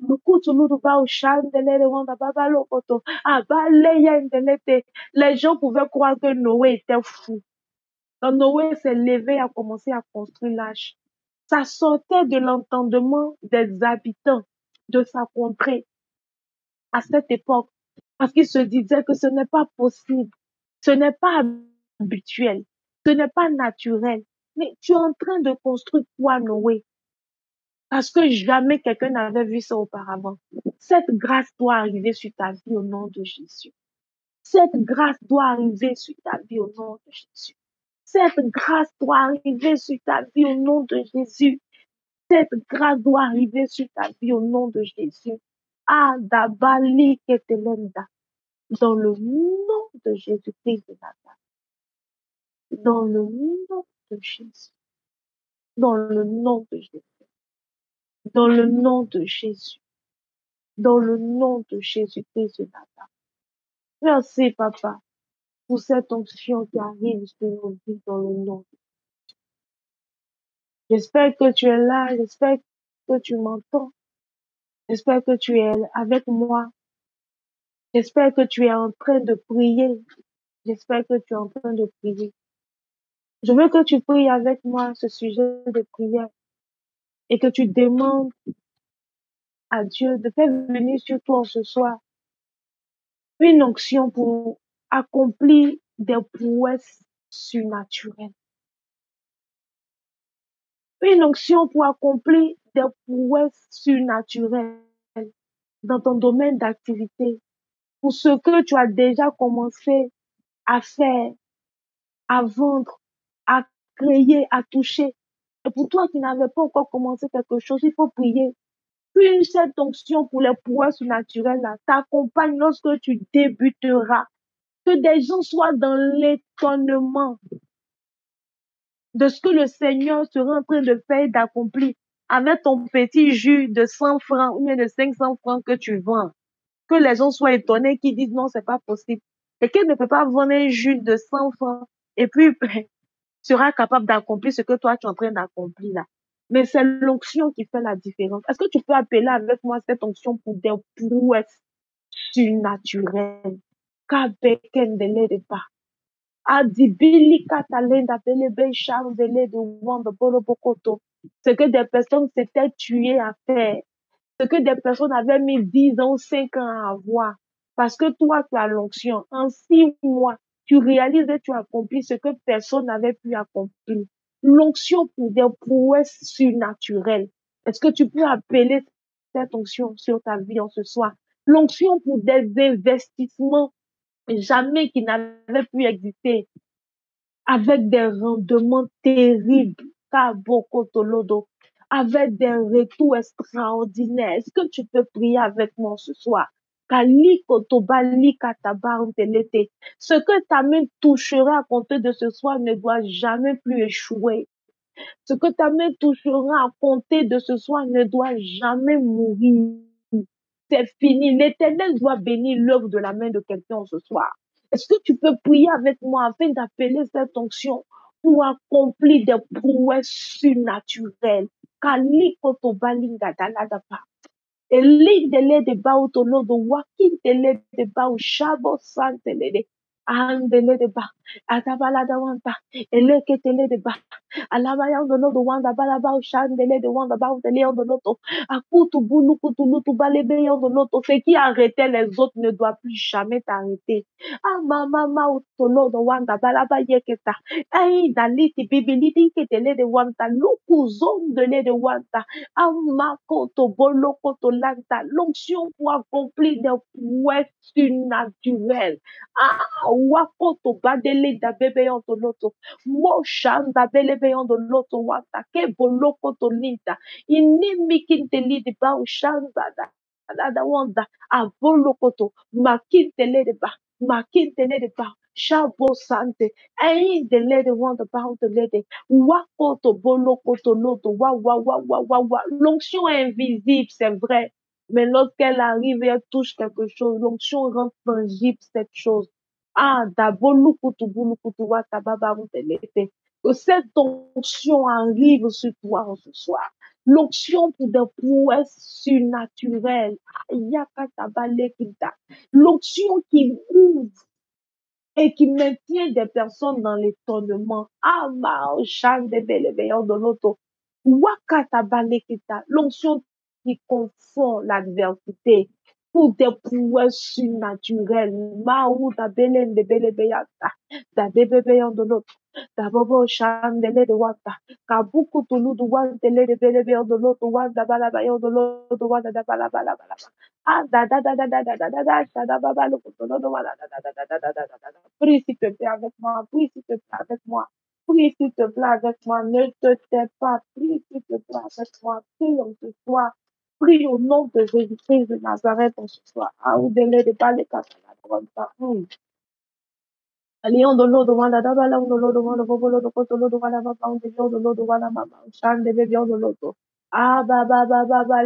mukutu ludu ba u shandele de wanda baba lokoto ah ba le yendele te. Les gens pouvaient croire que Noé était fou. Quand Noé s'est levé et a commencé à construire l'arche, ça sortait de l'entendement des habitants de sa contrée à cette époque, parce qu'ils se disaient que ce n'est pas possible, ce n'est pas habituel, ce n'est pas naturel. Mais tu es en train de construire quoi, Noé? Parce que jamais quelqu'un n'avait vu ça auparavant. Cette grâce doit arriver sur ta vie au nom de Jésus. Cette grâce doit arriver sur ta vie au nom de Jésus. Cette grâce doit arriver sur ta vie au nom de Jésus. Cette grâce doit arriver sur ta vie au nom de Jésus. Adabali ketelenda. Dans le nom de Jésus-Christ de Nazareth. Dans le nom de Jésus. Dans le nom de Jésus. Dans le nom de Jésus. Dans le nom de Jésus-Christ de Nazareth. Merci, Papa, pour cette onction qui arrive sur nos vies dans le nom. J'espère que tu es là. J'espère que tu m'entends. J'espère que tu es avec moi. J'espère que tu es en train de prier. J'espère que tu es en train de prier. Je veux que tu pries avec moi ce sujet de prière et que tu demandes à Dieu de faire venir sur toi ce soir une onction pour accomplir des prouesses surnaturelles. Une onction pour accomplir des prouesses surnaturelles dans ton domaine d'activité. Pour ce que tu as déjà commencé à faire, à vendre, à créer, à toucher. Et pour toi qui n'avais pas encore commencé quelque chose, il faut prier. Puis cette onction pour les pouvoirs surnaturels là t'accompagne lorsque tu débuteras. Que des gens soient dans l'étonnement de ce que le Seigneur sera en train de faire et d'accomplir avec ton petit jus de 100 francs ou bien de 500 francs que tu vends. Que les gens soient étonnés, qui disent non, c'est pas possible. Quelqu'un ne peut pas vendre un jus de 100 francs et puis sera capable d'accomplir ce que toi tu es en train d'accomplir là. Mais c'est l'onction qui fait la différence. Est-ce que tu peux appeler avec moi cette onction pour des prouesses surnaturelles? Kabekendele de pas. Adibili katalenda belebe shamdele de wanda bolo bokoto. ce que des personnes s'étaient tuées à faire, ce que des personnes avaient mis 10 ans, 5 ans à avoir. Parce que toi, tu as l'onction. En 6 mois, tu réalises et tu accomplis ce que personne n'avait pu accomplir. L'onction pour des prouesses surnaturelles. Est-ce que tu peux appeler cette onction sur ta vie en ce soir? L'onction pour des investissements jamais qui n'avaient pu exister avec des rendements terribles, Kabokotolodo, avec des retours extraordinaires. Est-ce que tu peux prier avec moi ce soir? Kalikotobali katabarantelete. Ce que ta main touchera à compter de ce soir ne doit jamais plus échouer. Ce que ta main touchera à compter de ce soir ne doit jamais mourir. C'est fini. L'Éternel doit bénir l'œuvre de la main de quelqu'un ce soir. Est-ce que tu peux prier avec moi afin d'appeler cette onction pour accomplir des prouesses surnaturelles? Kalikotobalingadalagapa. Elindele de ba utolodo wakintele de ba ushabo santele de andele de ba atabala da wanta eleketele de ba alabaya undo do wanda balaba ushandele de wanda ba utele undo loto akutu bulu kutu lutu balebe undo loto. Ce qui arrêtait les autres ne doit plus jamais t'arrêter. Ah mama utolo do wanda balaba yeketa ai daliti bibiliti ketele de wanta luku zondele de wanta. L'onction pour accomplir des prouesses surnaturelles. Ah, wakoto badele da bebe yondo loto. Moshanda belebe yondo loto wata. Ke boloko to linda. Inimi kinteli di ba ushanda da wanda. Avolokoto. Makintele de ba. Makintele de ba. Shabo sante. Ayin de lede wanda ba de lede. Wakoto bolokoto loto. Wa wa wa wa wa wa. L'onction est invisible, c'est vrai. Mais lorsqu'elle arrive et elle touche quelque chose, l'onction rend tangible cette chose. Ah, da bolokoto bolokoto wa tababa lede. Que cette onction arrive sur toi ce soir. L'onction pour des prouesses surnaturelles. Yakatabalekinta. L'onction qui ouvre et qui maintient des personnes dans l'étonnement. L'onction qui confond l'adversité pour des prouesses surnaturelles. Dabobo shandele de wata. Kabuku tulu du wantele de bele de loto wanda bala bayo de loto wanda da bala bala bala. Ah da da da da da da da da da da da baba lo kutolo do wala da da da da da da da da da da. Prie s'il te plaît avec moi, prie s'il te plaît avec moi. Prie s'il te plaît avec moi, ne te tais pas, prie s'il te plaît avec moi, prie en ce soir, prie au nom de Jésus-Christ de Nazareth en ce soir. Ah ou de le de bale katana de wanta. Leon do Lord wanda da bala do Lord wanda bobo Lord ko do Lord wanda ba pound de Lord wanda mama shan de bebe do Lord. Ah ba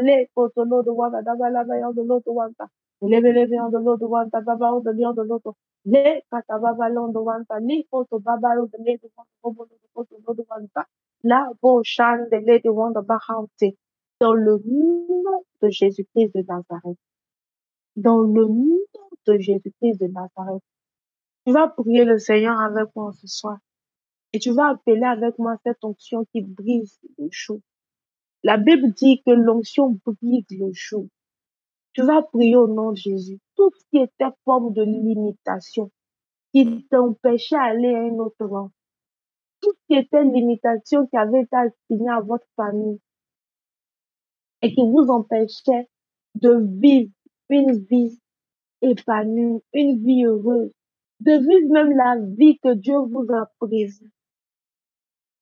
le ko do Lord wanda da bala ba do Lord wanda. Le do Lord wanda ba ba do Leon do Lord. Le kata ba ba Lord wanda ni ko to ba ba do le do bobo ko do Lord wanda. La bo shan de le do wanda ba haunté. Dans le nom de Jésus-Christ de Nazareth. Dans le nom de Jésus-Christ de Nazareth. Tu vas prier le Seigneur avec moi ce soir. Et tu vas appeler avec moi cette onction qui brise le joug. La Bible dit que l'onction brise le joug. Tu vas prier au nom de Jésus. Tout ce qui était forme de limitation, qui t'empêchait d'aller à un autre rang. Tout ce qui était limitation qui avait été assignée à votre famille et qui vous empêchait de vivre une vie épanouie, une vie heureuse, de vivre même la vie que Dieu vous a prise.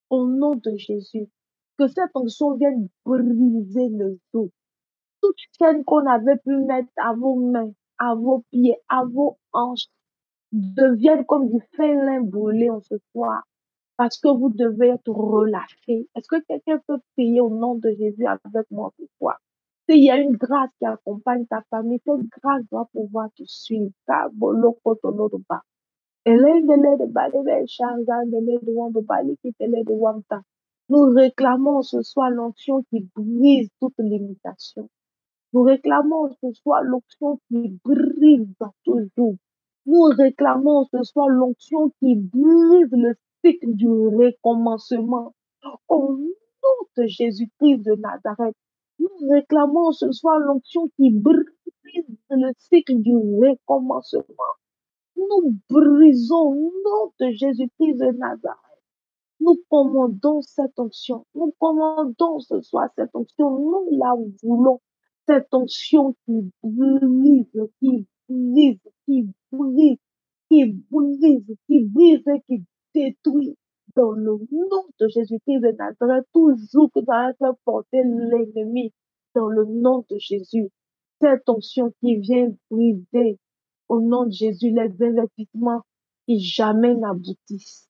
Au nom de Jésus, que cette onction vienne briser le joug. Toute chaîne qu'on avait pu mettre à vos mains, à vos pieds, à vos hanches, deviennent comme du fin lin brûlé en ce soir. Parce que vous devez être relâché. Est-ce que quelqu'un peut prier au nom de Jésus avec moi ce soir? S'il y a une grâce qui accompagne ta famille, cette grâce doit pouvoir te suivre. Nous réclamons ce soir l'onction qui brise toute limitation. Nous réclamons ce soir l'onction qui brise toujours. Nous réclamons ce soir l'onction qui brise le cycle du recommencement. Au nom de Jésus-Christ de Nazareth. Nous réclamons ce soir l'onction qui brise le cycle du recommencement. Nous brisons au nom de Jésus-Christ de Nazareth. Nous commandons cette onction. Nous commandons ce soir cette onction. Nous la voulons. Cette onction qui brise, qui brise, qui brise, qui brise, qui brise et qui détruit. Dans le nom de Jésus-Christ de Nazareth, toujours que ça va faire porter l'ennemi. Dans le nom de Jésus. Cette onction qui vient briser, au nom de Jésus, les investissements qui jamais n'aboutissent.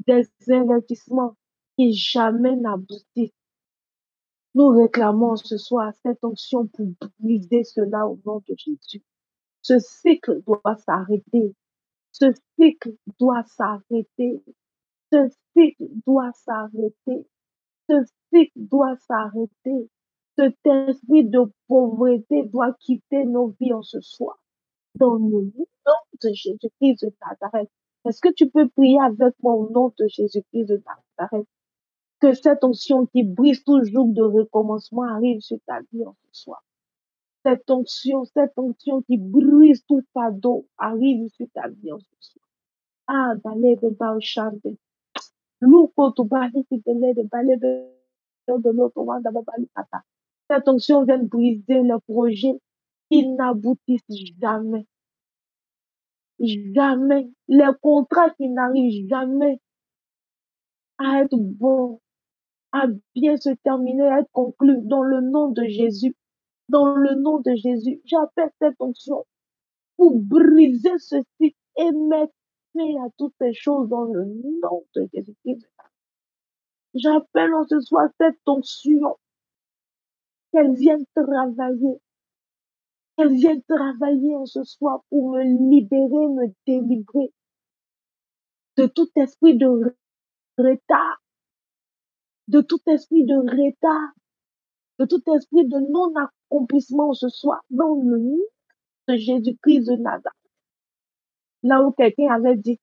Des investissements qui jamais n'aboutissent. Nous réclamons ce soir cette onction pour briser cela au nom de Jésus. Ce cycle doit s'arrêter. Ce cycle doit s'arrêter. Ce cycle doit s'arrêter. Ce cycle doit s'arrêter. Cet esprit de pauvreté doit quitter nos vies en ce soir. Dans le nom de Jésus-Christ de Nazareth. Est-ce que tu peux prier avec moi au nom de Jésus-Christ de Nazareth? Que cette onction qui brise tout joug de recommencement arrive sur ta vie en ce soir. Cette onction qui brise tout fardeau arrive sur ta vie en ce soir. Ah, balai de Baoshande. Louko to bali qui te lève, balai de l'autre monde, kata. Cette onction vient briser le projet qui n'aboutissent jamais. Jamais. Les contrats qui n'arrivent jamais à être bons, à bien se terminer, à être conclu dans le nom de Jésus. Dans le nom de Jésus, j'appelle cette onction pour briser ceci et mettre fin à toutes ces choses dans le nom de Jésus-Christ. J'appelle en ce soir cette onction qu'elle vienne en ce soir pour me libérer, me délivrer de tout esprit de retard, de tout esprit de retard, de tout esprit de non-accomplissement ce soir, dans le nom de Jésus-Christ de Nazareth. Là où quelqu'un avait dit,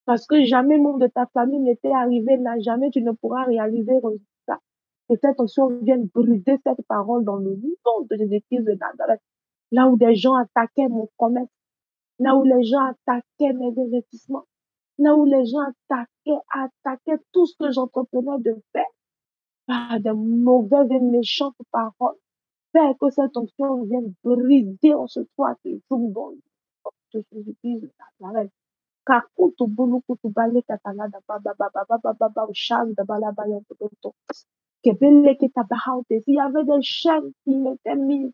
parce que jamais membre de ta famille n'était arrivé là, jamais tu ne pourras réaliser ça. Que cette onction vienne briser cette parole dans le nom de Jésus-Christ de Nazareth. Là où des gens attaquaient mon commerce, là où les gens attaquaient mes investissements, là où les gens attaquaient tout ce que j'entreprenais de faire, par des mauvaises et méchantes paroles. Faire que cette onction vienne briser en ce soir, ce jour dans le nom de Jésus-Christ de Nazareth. Kakutu bulukutu bale katalada baba baba baba baba shan de bala bala toto. Kebele ketabahaute. S'il y avait des chaînes qui m'étaient mises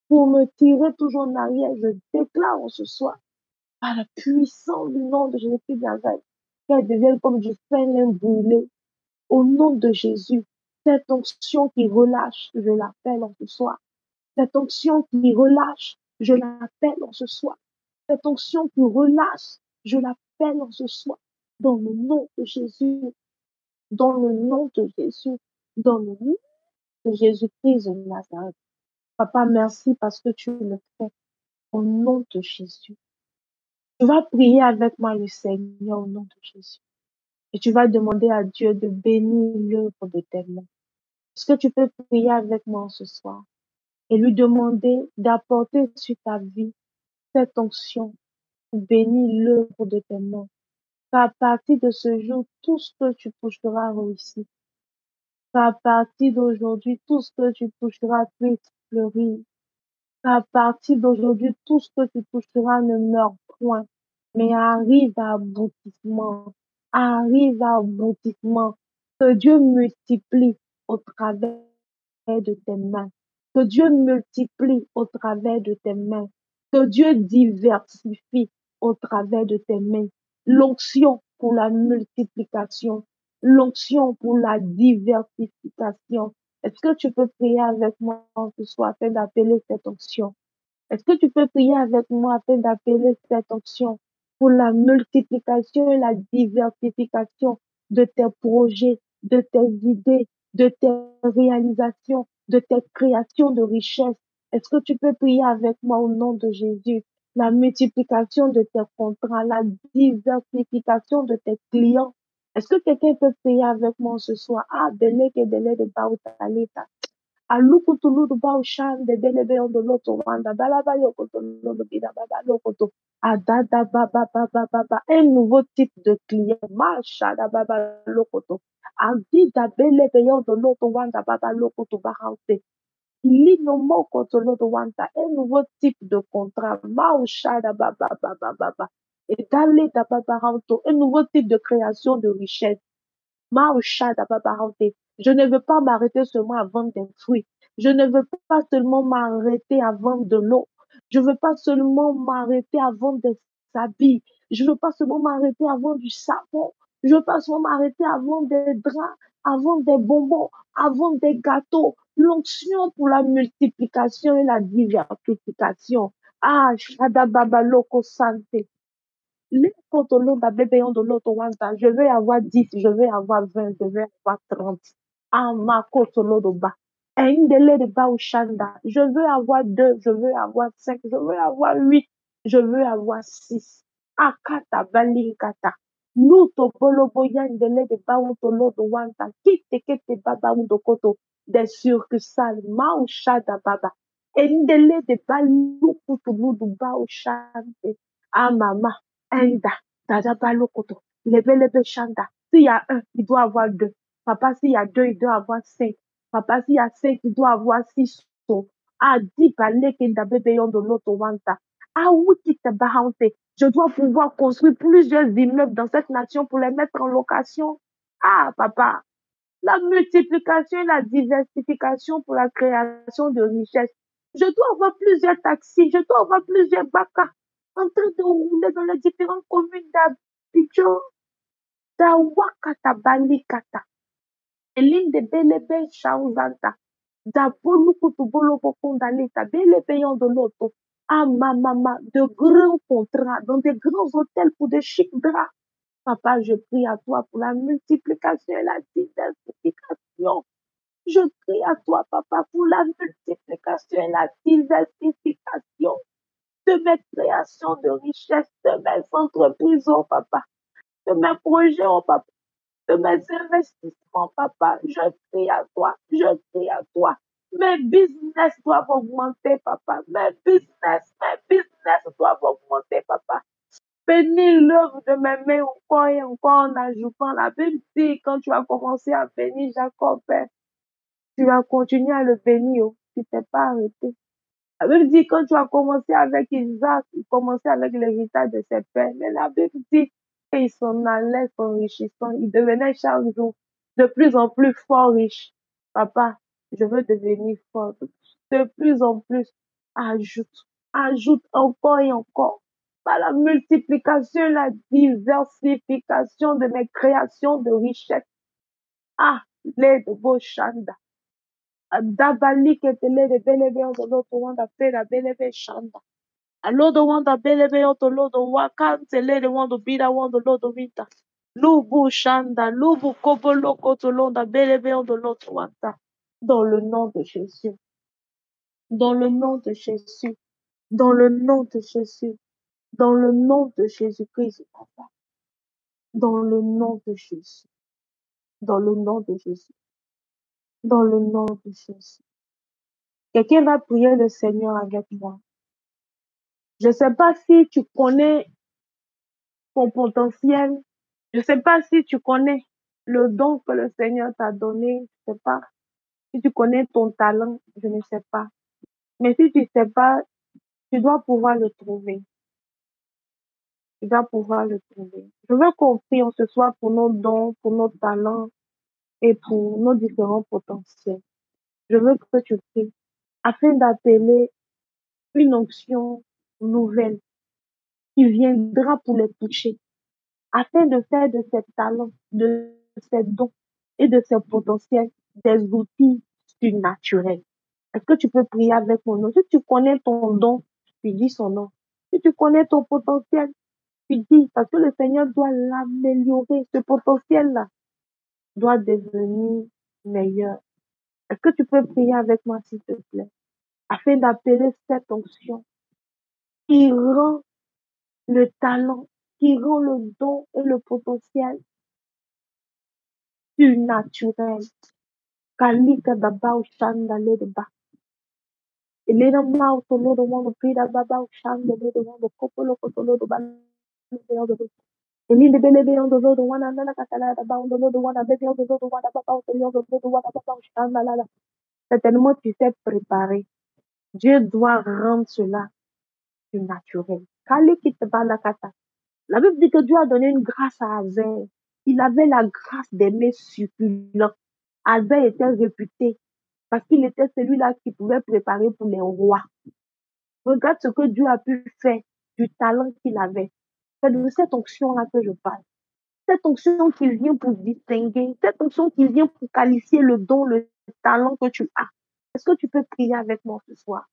pour me tirer toujours en arrière, je déclare en ce soir, par la puissance du nom de Jésus-Christ de Nazareth, qu'elles deviennent comme du pain lin brûlé. Au nom de Jésus, cette onction qui relâche, je l'appelle en ce soir. Cette onction qui relâche, je l'appelle en ce soir. Cette onction qui relâche, je l'appelle en ce soir. Dans le nom de Jésus, dans le nom de Jésus, dans le nom de Jésus-Christ de Nazareth. Papa, merci parce que tu le fais au nom de Jésus. Tu vas prier avec moi le Seigneur au nom de Jésus. Et tu vas demander à Dieu de bénir l'œuvre de tes mains. Est-ce que tu peux prier avec moi ce soir et lui demander d'apporter sur ta vie cette onction pour bénir l'œuvre de tes mains? Qu'à partir de ce jour, tout ce que tu toucheras réussir. Qu'à partir d'aujourd'hui, tout ce que tu toucheras puisse fleurir. Qu'à partir d'aujourd'hui, tout ce que tu toucheras ne meurt point, mais arrive à aboutissement. Arrive à aboutissement. Que Dieu multiplie au travers de tes mains. Que Dieu multiplie au travers de tes mains. Que Dieu diversifie au travers de tes mains. L'onction pour la multiplication. L'onction pour la diversification. Est-ce que tu peux prier avec moi ce soir afin d'appeler cette onction? Est-ce que tu peux prier avec moi afin d'appeler cette onction pour la multiplication et la diversification de tes projets, de tes idées, de tes réalisations, de tes créations de richesses? Est-ce que tu peux prier avec moi au nom de Jésus? La multiplication de tes contrats, la diversification de tes clients. Est-ce que quelqu'un peut prier avec moi ce soir? Ah, dele de Bautalita. Alukutuludu Baushande, Belebe on the Loto Wanda, Balaba Yokoto, Lodo Bida Baba Lokoto, Adada Baba Baba Baba, un nouveau type de client, Mashada Baba Lokoto, Adida Belebe on the Loto Wanda, Baba Lokoto Bahante, Lino Moko to Loto Wanda, un nouveau type de contrat, Maushada Baba Baba Baba, et Dale Baba Ranto, un nouveau type de création de richesse. Je ne veux pas m'arrêter seulement à vendre des fruits. Je ne veux pas seulement m'arrêter à vendre de l'eau. Je ne veux pas seulement m'arrêter à vendre des habits. Je ne veux pas seulement m'arrêter à vendre du savon. Je ne veux pas seulement m'arrêter à vendre des draps, à vendre des bonbons, à vendre des gâteaux. L'onction pour la multiplication et la diversification. Ah, Shadababa Loko Santé. Je vais avoir 10, je vais avoir 20, je vais avoir 30. Amakotolodoba. Indele de Bauchanda. Je veux avoir 2, je veux avoir 5, je veux avoir 8, je veux avoir 6. Akata balinkata. Luto boloboya indele de Bautolodo wanta. Kite kete baba undokoto. Des succursales. Mauchada baba. Indele de Balukutuludu Bauchande. Ah mama. Enda, dada balokoto, lebe shanda. S'il y a un, il doit avoir deux. Papa, s'il y a deux, il doit avoir cinq. Papa, s'il y a cinq, il doit avoir six. Ah, di baleke nda bebe yondo loto wanta. Ah, oui, bahante. Je dois pouvoir construire plusieurs immeubles dans cette nation pour les mettre en location. Ah, papa, la multiplication et la diversification pour la création de richesses. Je dois avoir plusieurs taxis, je dois avoir plusieurs bacas en train de rouler dans les différentes communes d'Abidjan, d'Awakata, Balikata, et l'île de Belebe, Chaouzanta, d'Abolukutu, Bokondaleta, Belebe, de l'auto, à Mama, de grands contrats, dans des grands hôtels pour de chics draps. Papa, je prie à toi pour la multiplication et la diversification. Je prie à toi, papa, pour la multiplication et la diversification de mes créations de richesse, de mes entreprises, oh papa, de mes projets, oh papa, de mes investissements, papa. Je prie à toi, je prie à toi. Mes business doivent augmenter, papa. Mes business doivent augmenter, papa. Bénis l'œuvre de mes mains encore et encore en ajoutant la Bible dit, quand tu as commencé à bénir Jacob, Père, tu as continué à le bénir, oh. Tu t'es pas arrêté. La Bible dit, quand tu as commencé avec Isaac, il commençait avec l'héritage de ses pères. Mais la Bible dit qu'il s'en allait s'enrichissant. Il devenait chaque jour de plus en plus fort riche. Papa, je veux devenir fort. De plus en plus, ajoute encore et encore. Par la multiplication, la diversification de mes créations de richesse. Ah, les de beaux chanda. Dabali ketele de belebe on the Lord wanda pera belebe shanda. Alodo wanda belebe on the Lord wakantele de wanda bida wanda Lord winter. Lubu shanda, lubu kobolo kotolonda belebe on the Lord wanda. Dans le nom de Jésus. Dans le nom de Jésus. Dans le nom de Jésus. Dans le nom de Jésus-Christ, papa. Dans le nom de Jésus. Dans le nom de Jésus. Dans le nom de Jésus. Quelqu'un va prier le Seigneur avec moi. Je ne sais pas si tu connais ton potentiel. Je ne sais pas si tu connais le don que le Seigneur t'a donné. Je ne sais pas. Si tu connais ton talent, je ne sais pas. Mais si tu ne sais pas, tu dois pouvoir le trouver. Tu dois pouvoir le trouver. Je veux qu'on prie ce soir pour nos dons, pour nos talents et pour nos différents potentiels. Je veux que tu pries afin d'appeler une onction nouvelle qui viendra pour les toucher, afin de faire de ces talents, de ces dons et de ces potentiels des outils surnaturels. Est-ce que tu peux prier avec mon nom? Si tu connais ton don, tu dis son nom. Si tu connais ton potentiel, tu dis, parce que le Seigneur doit l'améliorer. Ce potentiel-là doit devenir meilleur. Est-ce que tu peux prier avec moi, s'il te plaît, afin d'appeler cette onction qui rend le talent, qui rend le don et le potentiel surnaturel. Kalika dabao shanda ledeba. Elena mau tolo do mono pida babao shanda ledeba. Kopolo kotolo do ban. Elinde bele be on the road, one another catala about the road, one a baby on the road, one about the road, one about shanda la la. Certainement, tu sais préparer. Dieu doit rendre cela surnaturel. Kaliki te balakata. La Bible dit que Dieu a donné une grâce à Abel. Il avait la grâce d'aimer succulent. Abel était réputé parce qu'il était celui-là qui pouvait préparer pour les rois. Regarde ce que Dieu a pu faire du talent qu'il avait. C'est de cette onction-là que je parle. Cette onction qui vient pour distinguer, cette onction qui vient pour qualifier le don, le talent que tu as. Est-ce que tu peux prier avec moi ce soir?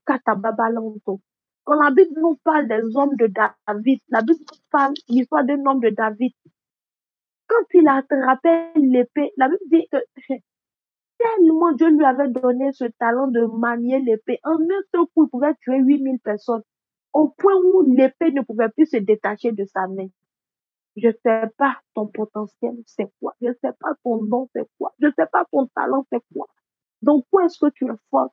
Quand la Bible nous parle des hommes de David, la Bible nous parle de l'histoire d'un homme de David. Quand il attrapait l'épée, la Bible dit que tellement Dieu lui avait donné ce talent de manier l'épée. En un seul coup, il pouvait tuer 8000 personnes. Au point où l'épée ne pouvait plus se détacher de sa main. Je sais pas ton potentiel, c'est quoi. Je sais pas ton don, c'est quoi. Je sais pas ton talent, c'est quoi. Donc, quoi est-ce que tu es fort?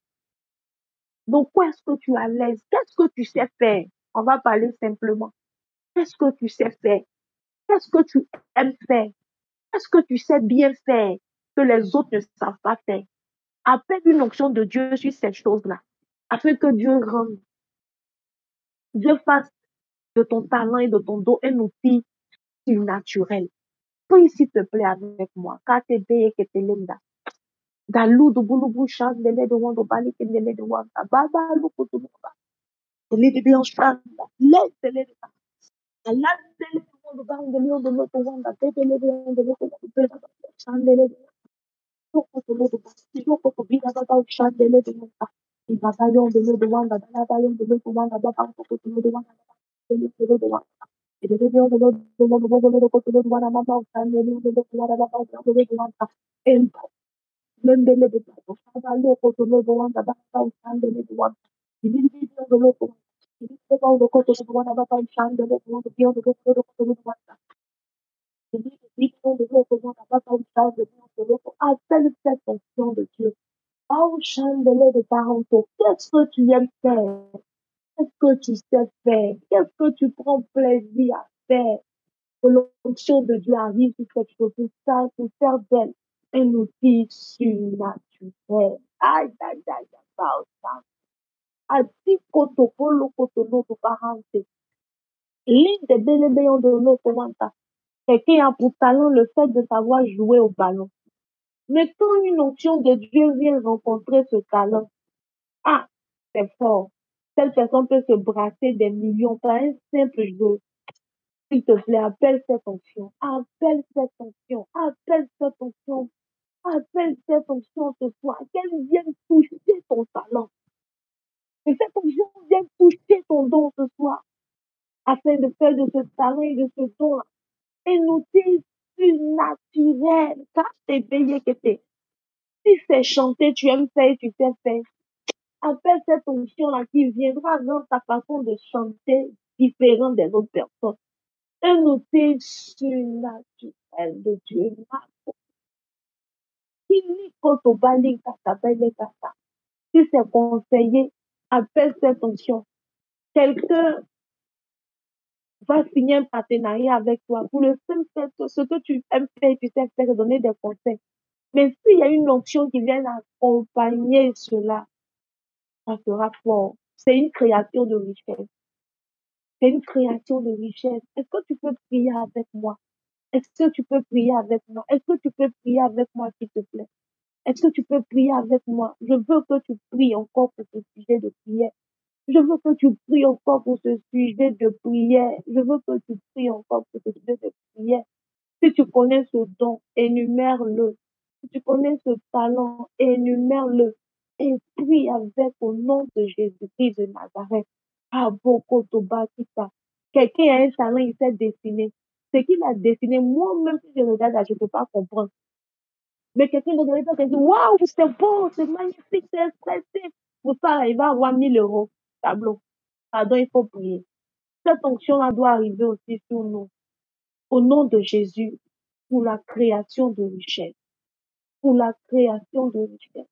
Donc, quoi est-ce que tu es à l'aise? Qu'est-ce que tu sais faire? On va parler simplement. Qu'est-ce que tu sais faire? Qu'est-ce que tu aimes faire? Qu'est-ce que tu sais bien faire que les autres ne savent pas faire? Appelle une onction de Dieu sur cette chose-là, afin que Dieu fasse de ton talent et de ton don un outil surnaturel. Prie s'il te plaît avec moi. Daludu bulubu shandele de wando bali kendele de wanda baba luku tu baba dele de bion shanda le dele de Allah dele de wando bang dele de luku wanda dele de wando luku baba shandele de luku tu luku luku tu bida baba shandele de wanda I baba yon dele de wanda baba yon de luku wanda baba luku tu de wanda dele de wanda dele de yon de luku luku tu de wanda baba shandele de luku wanda baba dele de wanda Lembele de Pato, Sabalo, Cotono, the one about Shandele, the one. He didn't be the local. He didn't go the Coto, the one about Shandele, the one to be on the local one. He didn't be the local one about Shandele, the local. I felt cette fonction de Dieu. Oh, Chandele de Taranto, qu'est-ce que tu aimes faire? Qu'est-ce que tu sais faire? Qu'est-ce que tu prends plaisir à faire? Que l'onction de Dieu arrive sur cette chose, ça, pour faire d'elle un outil surnaturel. Aïe, aïe, aïe, aïe, Ati kotokolo kotono to parante. L'une des bébés de l'autre wanta. Quelqu'un a pour talent le fait de savoir jouer au ballon. Mais quand une onction de Dieu vient rencontrer ce talent, ah, c'est fort. Cette personne peut se brasser des millions par un simple jeu. S'il te plaît, appelle cette onction. Appelle cette onction. Appelle cette onction. Appelle cette onction ce soir. Qu'elle vienne toucher ton talent. Que cette onction vienne toucher ton don ce soir. Afin de faire de ce talent et de ce don un outil surnaturel. Car t'es payé que t'es. Si c'est chanter, tu aimes faire, tu sais faire. Appelle cette onction-là qui viendra rendre ta façon de chanter différente des autres personnes. Un outil surnaturel de Dieu. Si c'est conseillé, appelle cette onction. Quelqu'un va signer un partenariat avec toi pour le simple fait que ce que tu aimes faire, tu sais faire, donner des conseils. Mais s'il y a une onction qui vient accompagner cela, ça sera fort. C'est une création de richesse. C'est une création de richesse. Est-ce que tu peux prier avec moi? Est-ce que tu peux prier avec moi? Est-ce que tu peux prier avec moi, s'il te plaît? Est-ce que tu peux prier avec moi? Je veux que tu pries encore pour ce sujet de prière. Je veux que tu pries encore pour ce sujet de prière. Je veux que tu pries encore pour ce sujet de prière. Si tu connais ce don, énumère-le. Si tu connais ce talent, énumère-le. Et prie avec au nom de Jésus-Christ de Nazareth. Quelqu'un a un talent, il sait dessiner. Ce qu'il a dessiné, moi-même, si je regarde là, je ne peux pas comprendre. Mais quelqu'un d'autre va dire, waouh, c'est beau, c'est magnifique, c'est expressif. Pour ça, il va avoir 1000 euros. Tableau. Pardon, il faut prier. Cette onction-là doit arriver aussi sur nous. Au nom de Jésus. pour la création de richesse, pour la création de richesse,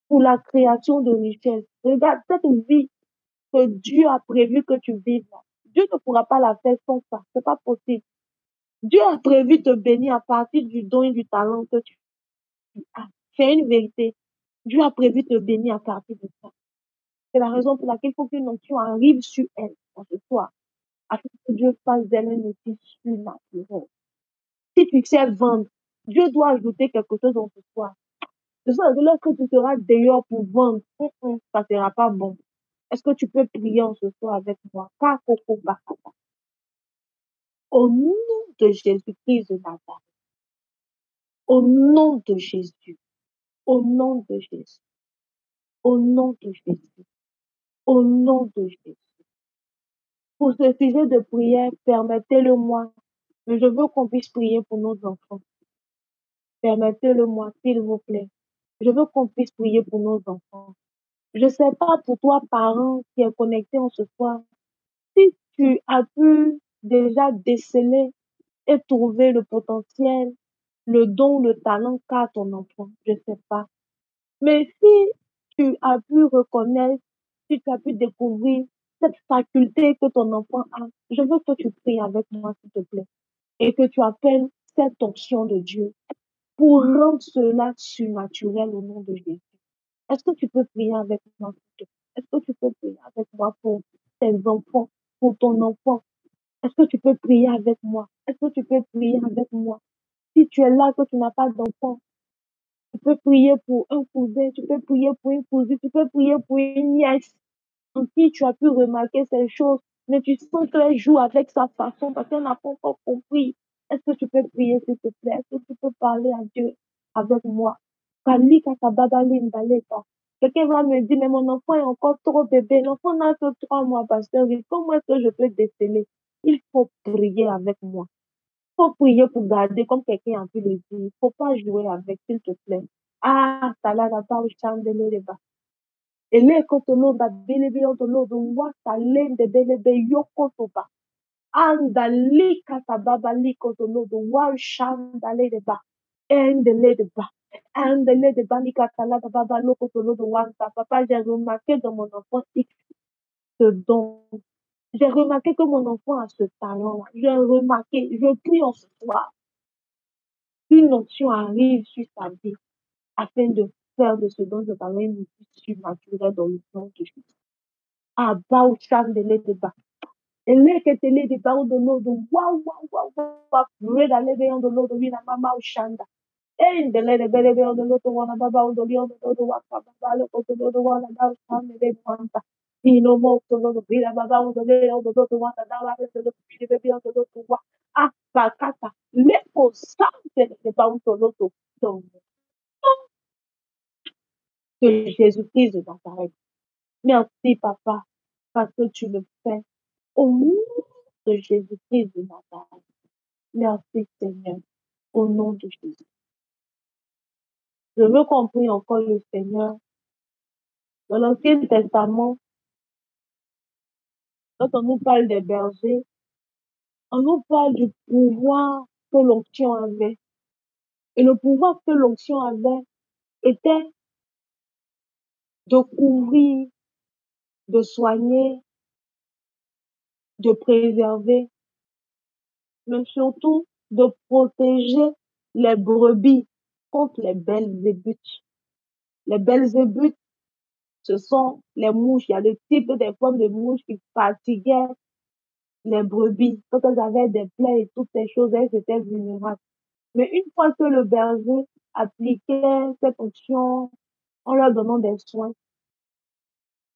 pour la création de richesse. Regarde cette vie que Dieu a prévu que tu vives là. Dieu ne pourra pas la faire sans ça. C'est pas possible. Dieu a prévu te bénir à partir du don et du talent que tu as. C'est une vérité. Dieu a prévu te bénir à partir de ça. C'est la raison pour laquelle il faut qu'une onction arrive sur elle, dans ce soir, afin que Dieu fasse d'elle un outil surnaturel. Si tu sais vendre, Dieu doit ajouter quelque chose dans ce soir. Ce soir, lorsque tu seras dehors pour vendre, ça ne sera pas bon. Est-ce que tu peux prier en ce soir avec moi? Au nom de Jésus-Christ de Nazareth, au nom de Jésus, au nom de Jésus, au nom de Jésus, au nom de Jésus. Pour ce sujet de prière, permettez-le-moi, mais je veux qu'on puisse prier pour nos enfants. Permettez-le-moi, s'il vous plaît. Je veux qu'on puisse prier pour nos enfants. Je ne sais pas pour toi, parent qui est connecté en ce soir, si tu as pu déjà déceler et trouver le potentiel, le don, le talent qu'a ton enfant. Je ne sais pas. Mais si tu as pu reconnaître, si tu as pu découvrir cette faculté que ton enfant a, je veux que tu pries avec moi, s'il te plaît, et que tu appelles cette onction de Dieu pour rendre cela surnaturel au nom de Jésus. Est-ce que tu peux prier avec moi, s'il te plaît? Est-ce que tu peux prier avec moi pour tes enfants, pour ton enfant? Est-ce que tu peux prier avec moi? Est-ce que tu peux prier avec moi? Si tu es là, que tu n'as pas d'enfant, tu peux prier pour un cousin, tu peux prier pour une cousine, tu peux prier pour une nièce en qui tu as pu remarquer ces choses, mais tu sens qu'elle joue avec sa façon parce qu'elle n'a pas encore compris. Est-ce que tu peux prier, s'il te plaît? Est-ce que tu peux parler à Dieu avec moi? Quelqu'un va me dire, mais mon enfant est encore trop bébé. L'enfant n'a que 3 mois, pasteur. Comment est-ce que je peux déceler? Il faut prier avec moi. Il faut prier pour garder, comme quelqu'un a pu le dire. Il ne faut pas jouer avec, s'il te plaît. Ah, ça là, là-bas, où chandelier, ele kotoloba belebe yondolodo wata lende belebe yokotoba. Anda lika tababa likotolodo wa shanda leba. Ende leba. Ende leba lika talaba baba lokotolodo wanta. Papa, j'ai remarqué dans mon enfant X ce don. J'ai remarqué que mon enfant a ce talent-là. J'ai remarqué, je prie en ce soir, qu'une notion arrive sur sa vie afin de faire de ce don de talent une outil surnaturel dans le nom de Jésus. About Shandele de Ba. Eleketele de Ba de Lodo. Wow, wow, wow, wow. Reda lebe on the Lodo Vina Mama Shanda. And the lady belebe on the Lodo Wana Baba on the Lodo Waka Baba Lodo Lodo Wana Baba Shandele Wanta. Ino Mo to Lodo Vina Baba on the Lodo Wana Dawa the Lodo Baby on the Lodo Wa. Ah, Bakata. Lepo Sante de Ba on the Lodo. Que Jésus-Christ de Nazareth. Merci, Papa, parce que tu le fais. Au nom de Jésus-Christ de Nazareth. Merci, Seigneur. Au nom de Jésus. Je veux qu'on prie encore le Seigneur. Dans l'Ancien Testament, quand on nous parle des bergers, on nous parle du pouvoir que l'onction avait. Et le pouvoir que l'onction avait était de couvrir, de soigner, de préserver, mais surtout de protéger les brebis contre les belzébuth. Les belzébuth, ce sont les mouches. Il y a le type des formes de mouches qui fatiguaient les brebis. Quand elles avaient des plaies et toutes ces choses, elles étaient vulnérables. Mais une fois que le berger appliquait cette onction en leur donnant des soins,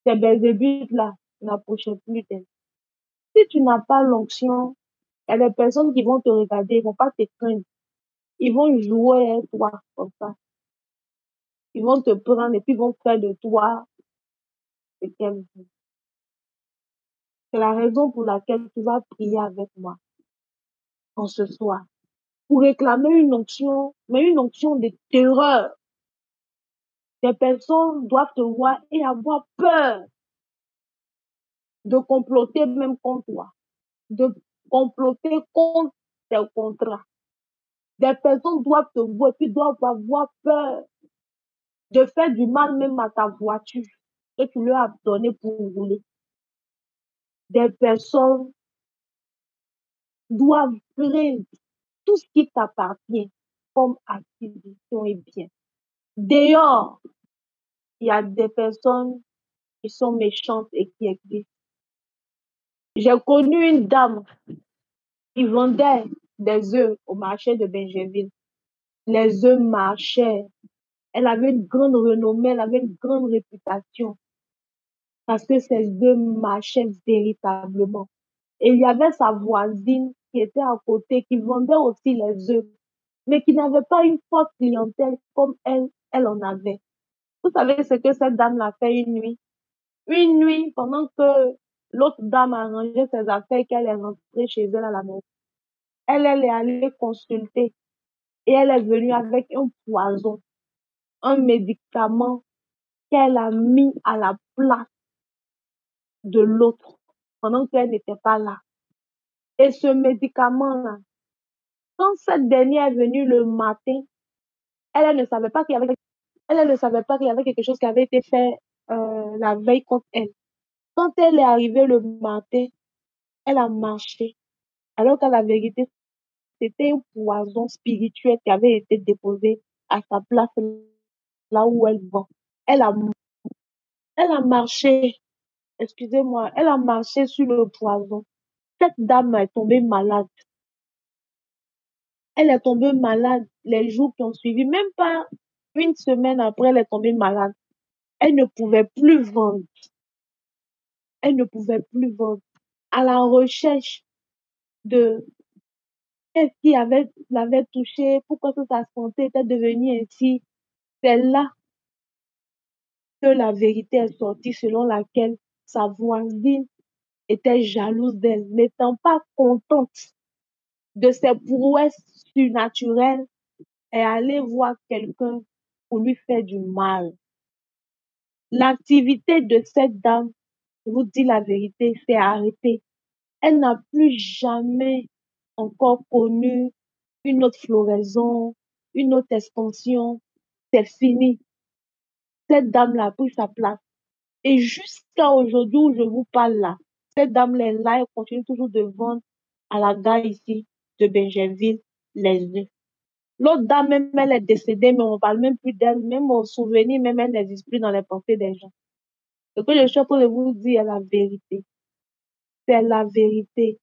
ces belzébuth-là n'approchaient plus d'elles. Si tu n'as pas l'onction, il y a des personnes qui vont te regarder, ils vont pas te craindre. Ils vont jouer avec toi comme ça. Ils vont te prendre et puis ils vont faire de toi ce qu'elles veulent. C'est la raison pour laquelle tu vas prier avec moi en ce soir. Pour réclamer une onction, mais une onction de terreur. Des personnes doivent te voir et avoir peur de comploter même contre toi, de comploter contre tes contrats. Des personnes doivent te voir et puis doivent avoir peur de faire du mal même à ta voiture que tu leur as donné pour rouler. Des personnes doivent prendre tout ce qui t'appartient comme acquisition et bien. Dehors, il y a des personnes qui sont méchantes et qui existent. J'ai connu une dame qui vendait des œufs au marché de Benjerville. Les œufs marchaient. Elle avait une grande renommée, elle avait une grande réputation parce que ses œufs marchaient véritablement. Et il y avait sa voisine qui était à côté, qui vendait aussi les œufs, mais qui n'avait pas une forte clientèle comme elle, elle en avait. Vous savez ce que cette dame l'a fait une nuit? Une nuit, pendant que l'autre dame a rangé ses affaires, qu'elle est rentrée chez elle à la maison. Elle est allée consulter et elle est venue avec un poison, un médicament qu'elle a mis à la place de l'autre pendant qu'elle n'était pas là. Et ce médicament-là, quand cette dernière est venue le matin, elle ne savait pas qu'il y avait, elle ne savait pas qu'il y avait quelque chose qui avait été fait la veille contre elle. Quand elle est arrivée le matin, elle a marché, alors qu'à la vérité, c'était un poison spirituel qui avait été déposé à sa place là où elle vend. Elle a, elle a marché, excusez-moi, elle a marché sur le poison. Cette dame est tombée malade. Elle est tombée malade les jours qui ont suivi. Même pas une semaine après, elle est tombée malade. Elle ne pouvait plus vendre. Elle ne pouvait plus vendre. À la recherche de qu'est-ce qui l'avait touchée, pourquoi sa santé était devenue ainsi. C'est là que la vérité est sortie selon laquelle sa voisine était jalouse d'elle, n'étant pas contente de ses prouesses surnaturelles, est allée voir quelqu'un pour lui faire du mal. L'activité de cette dame, je vous dis la vérité, s'est arrêtée. Elle n'a plus jamais encore connu une autre floraison, une autre expansion. C'est fini. Cette dame-là a pris sa place. Et jusqu'à aujourd'hui où je vous parle là, cette dame-là est là, elle continue toujours de vendre à la gare ici de Benjerville les œufs. L'autre dame, même, elle est décédée, mais on ne parle même plus d'elle. Même au souvenir, même elle n'existe plus dans les pensées des gens. Ce que je suis en train de vous dire est la vérité. C'est la vérité.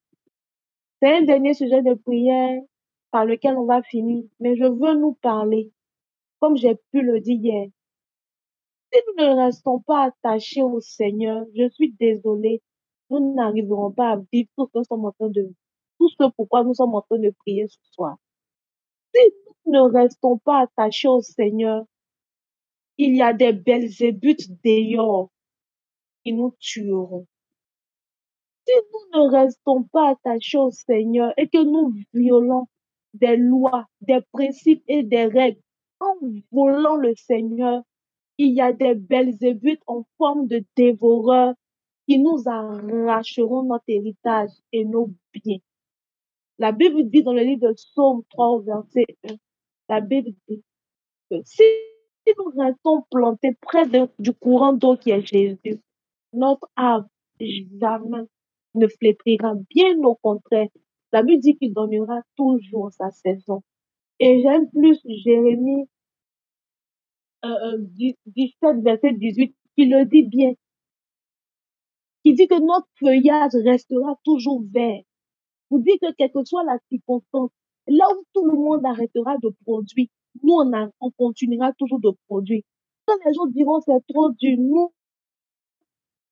C'est un dernier sujet de prière par lequel on va finir. Mais je veux nous parler, comme j'ai pu le dire hier. Si nous ne restons pas attachés au Seigneur, je suis désolée, nous n'arriverons pas à vivre tout ce que nous sommes en train de vivre, tout ce pourquoi nous sommes en train de prier ce soir. Si nous ne restons pas attachés au Seigneur, il y a des belzébuths dehors qui nous tueront. Si nous ne restons pas attachés au Seigneur et que nous violons des lois, des principes et des règles en volant le Seigneur, il y a des belzébuths en forme de dévoreurs qui nous arracheront notre héritage et nos biens. La Bible dit dans le livre de Psaume 3 au verset 1, la Bible dit que si nous restons plantés près du courant d'eau qui est Jésus, notre arbre jamais ne flétrira. Bien au contraire, la Bible dit qu'il donnera toujours sa saison. Et j'aime plus Jérémie 17, verset 18, qui le dit bien, qui dit que notre feuillage restera toujours vert. Vous dites que quelle que soit la circonstance, là où tout le monde arrêtera de produire, nous, on continuera toujours de produire. Quand les gens diront c'est trop dur, nous,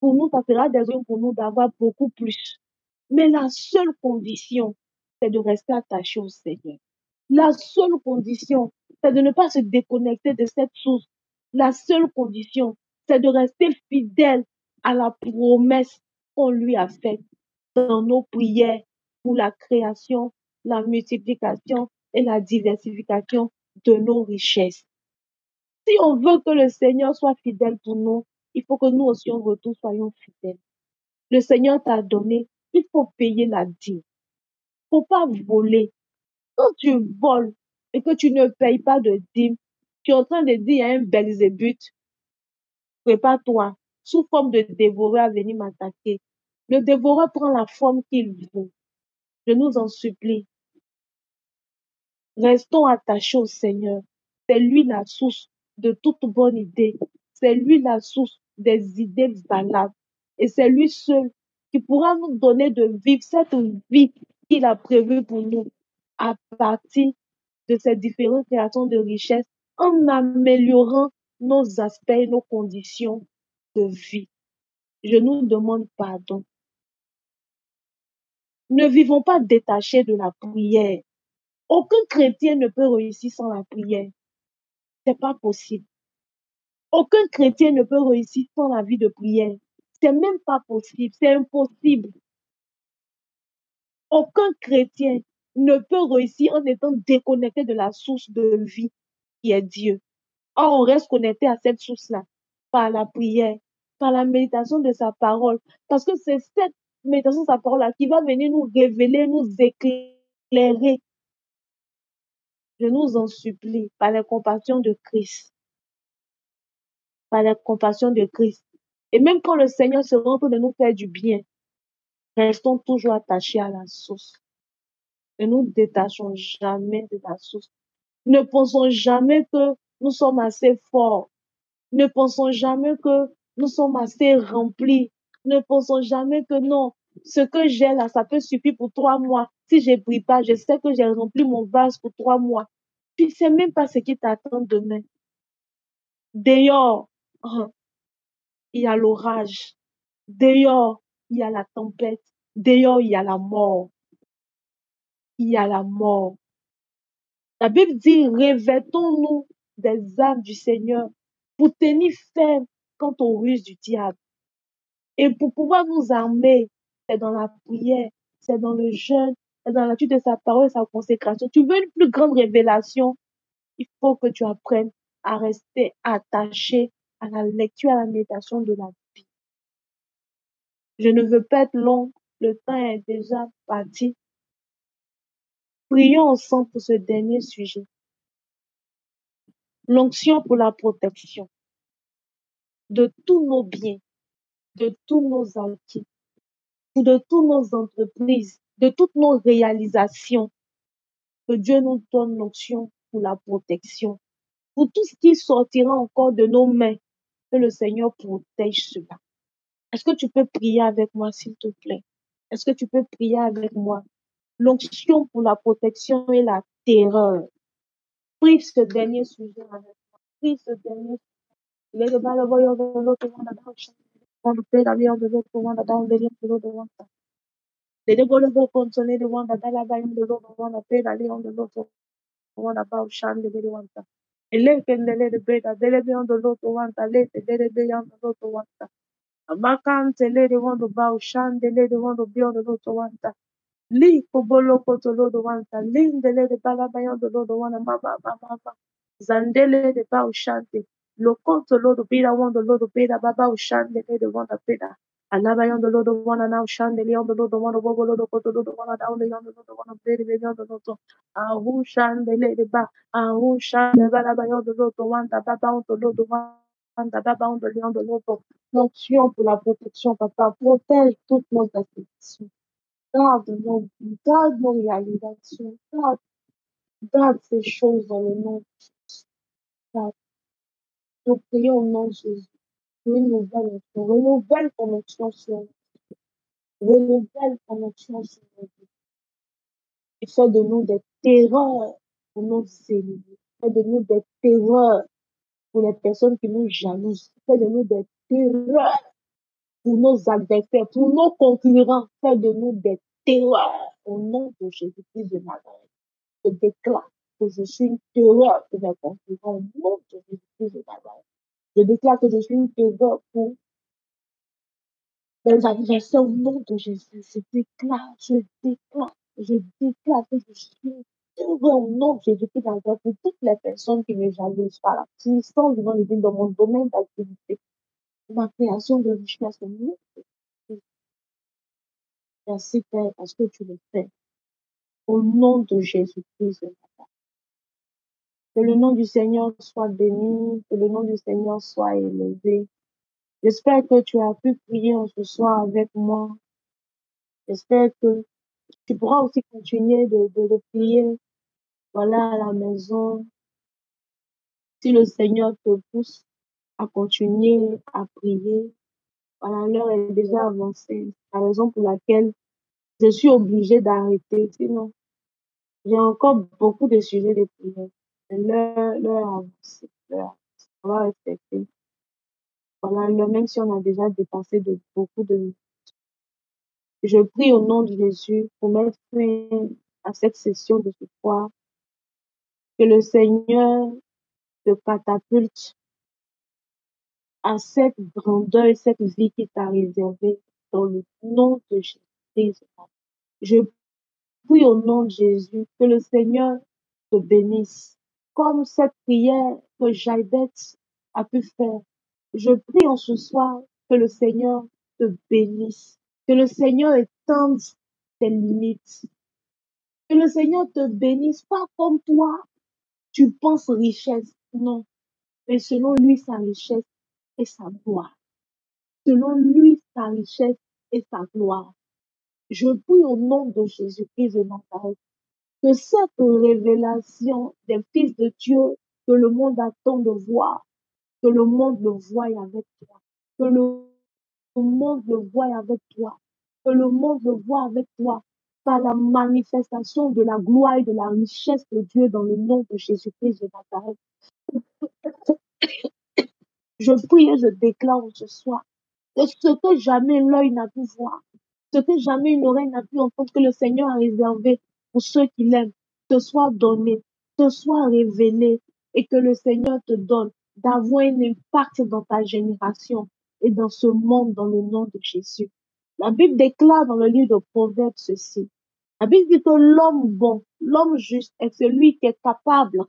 pour nous, ça sera des raisons pour nous d'avoir beaucoup plus. Mais la seule condition, c'est de rester attaché au Seigneur. La seule condition, c'est de ne pas se déconnecter de cette source. La seule condition, c'est de rester fidèle à la promesse qu'on lui a faite dans nos prières pour la création, la multiplication et la diversification de nos richesses. Si on veut que le Seigneur soit fidèle pour nous, il faut que nous aussi en retour soyons fidèles. Le Seigneur t'a donné, il faut payer la dîme. Faut pas voler. Quand tu voles, et que tu ne payes pas de dîme, tu es en train de dire, il y a un Belzébuth, prépare-toi, sous forme de dévoreur à venir m'attaquer. Le dévoreur prend la forme qu'il veut. Je nous en supplie. Restons attachés au Seigneur. C'est lui la source de toute bonne idée. C'est lui la source des idées valables. Et c'est lui seul qui pourra nous donner de vivre cette vie qu'il a prévue pour nous à partir de ces différentes créations de richesses en améliorant nos aspects et nos conditions de vie. Je nous demande pardon. Ne vivons pas détachés de la prière. Aucun chrétien ne peut réussir sans la prière. C'est pas possible. Aucun chrétien ne peut réussir sans la vie de prière. C'est même pas possible. C'est impossible. Aucun chrétien ne peut réussir en étant déconnecté de la source de vie qui est Dieu. Or, on reste connecté à cette source-là par la prière, par la méditation de sa parole. Parce que c'est cette méditation de sa parole-là qui va venir nous révéler, nous éclairer. Je nous en supplie, par la compassion de Christ. Par la compassion de Christ. Et même quand le Seigneur se rend de nous faire du bien, restons toujours attachés à la source. Ne nous détachons jamais de la source. Ne pensons jamais que nous sommes assez forts. Ne pensons jamais que nous sommes assez remplis. Ne pensons jamais que non, ce que j'ai là, ça peut suffire pour 3 mois. Si je ne prie pas, je sais que j'ai rempli mon vase pour 3 mois. Tu ne sais même pas ce qui t'attend demain. Dehors, il y a l'orage. Dehors, il y a la tempête. Dehors, il y a la mort. Il y a la mort. La Bible dit, revêtons-nous des armes du Seigneur pour tenir ferme quant aux ruses du diable. Et pour pouvoir nous armer, c'est dans la prière, c'est dans le jeûne, c'est dans l'étude de sa parole et sa consécration. Tu veux une plus grande révélation, il faut que tu apprennes à rester attaché à la lecture, à la méditation de la Bible. Je ne veux pas être long, le temps est déjà parti. Prions ensemble pour ce dernier sujet. L'onction pour la protection de tous nos biens, de tous nos acquis, de toutes nos entreprises, de toutes nos réalisations. Que Dieu nous donne l'onction pour la protection. Pour tout ce qui sortira encore de nos mains, que le Seigneur protège cela. Est-ce que tu peux prier avec moi, s'il te plaît? Est-ce que tu peux prier avec moi? L'onction pour la protection et la terreur. Prie ce dernier sujet avec moi. Prie ce dernier sujet. Il est le bas, le voyant de l'autre, on a dans le champ. On le paie l'avion de l'autre, on a dans le délire de l'autre, on a. Les deux le vont consoler de l'autre, dans la baille de l'autre, on a paie l'avion de l'autre, on a pas au champ de l'autre. Ele kendele de beta, dele beyond the lot of one, dele beyond the lot of one. Amakan tele de one of bow, shan dele de one of beyond the lot of one. Li kobolo koto lo de one, lin dele de bala beyond the lot of one, mama. Zandele de bow shante. Lokoto lo de bida one, the lot of bida, baba shan dele de one of bida. Alaba yon the Lord of one and now Shandeli on the Lord of one of Bobo Lord of Koto Lord of one and only on the Lord of one of Baby on the Lord of Ahu Shandele the Ba Ahu Shandela yon the Lord of one that Baba on the Lord of one that Baba on the Lord of l'onction pour la protection, papa, protège toutes nos activités. Garde nos réalisations, garde ces choses dans le nom de Jésus. Nous prions au nom de Jésus. Renouvelle ton onction sur nous. Renouvelle ton onction sur nous. Et fais de nous des terreurs pour nos ennemis. Fais de nous des terreurs pour les personnes qui nous jalousent. Fais de nous des terreurs pour nos adversaires, pour nos concurrents. Fais de nous des terreurs au nom de Jésus-Christ de Nazareth. Je déclare que je suis une terreur pour mes concurrents au nom de Jésus-Christ de Nazareth. Je déclare que je suis une terreur pour mes adversaires au nom de Jésus. Je déclare que je suis heureux au nom de Jésus-Christ pour toutes les personnes qui me jalousent par la puissance du nom de Dieu dans mon domaine d'activité, ma création de richesse au nom de Jésus. Merci Père parce que tu le fais. Au nom de Jésus-Christ. Que le nom du Seigneur soit béni, que le nom du Seigneur soit élevé. J'espère que tu as pu prier en ce soir avec moi. J'espère que tu pourras aussi continuer de prier, voilà, à la maison. Si le Seigneur te pousse à continuer à prier, voilà, l'heure est déjà avancée. C'est la raison pour laquelle je suis obligée d'arrêter. Sinon, j'ai encore beaucoup de sujets de prière. Mais l'heure est avancée. On va respecter. Voilà, même si on a déjà dépassé de beaucoup de... Je prie au nom de Jésus pour mettre fin à cette session de ce soir. Que le Seigneur te catapulte à cette grandeur et cette vie qui t'a réservée dans le nom de Jésus. Je prie au nom de Jésus que le Seigneur te bénisse. Comme cette prière que Jabez a pu faire. Je prie en ce soir que le Seigneur te bénisse. Que le Seigneur étende tes limites. Que le Seigneur te bénisse, pas comme toi, tu penses richesse. Non, mais selon lui, sa richesse et sa gloire. Selon lui, sa richesse et sa gloire. Je prie au nom de Jésus-Christ de Nazareth que cette révélation des fils de Dieu que le monde attend de voir, que le monde le voie avec toi, que le monde le voie avec toi, que le monde le voie avec toi, par la manifestation de la gloire et de la richesse de Dieu dans le nom de Jésus-Christ de Nazareth. Je prie et je déclare ce soir que ce que jamais l'œil n'a pu voir, ce que jamais une oreille n'a pu entendre, que le Seigneur a réservé pour ceux qui l'aiment, te soit donné, te soit révélé, et que le Seigneur te donne d'avoir un impact dans ta génération et dans ce monde dans le nom de Jésus. La Bible déclare dans le livre de Proverbes ceci. La Bible dit que l'homme bon, l'homme juste est celui qui est capable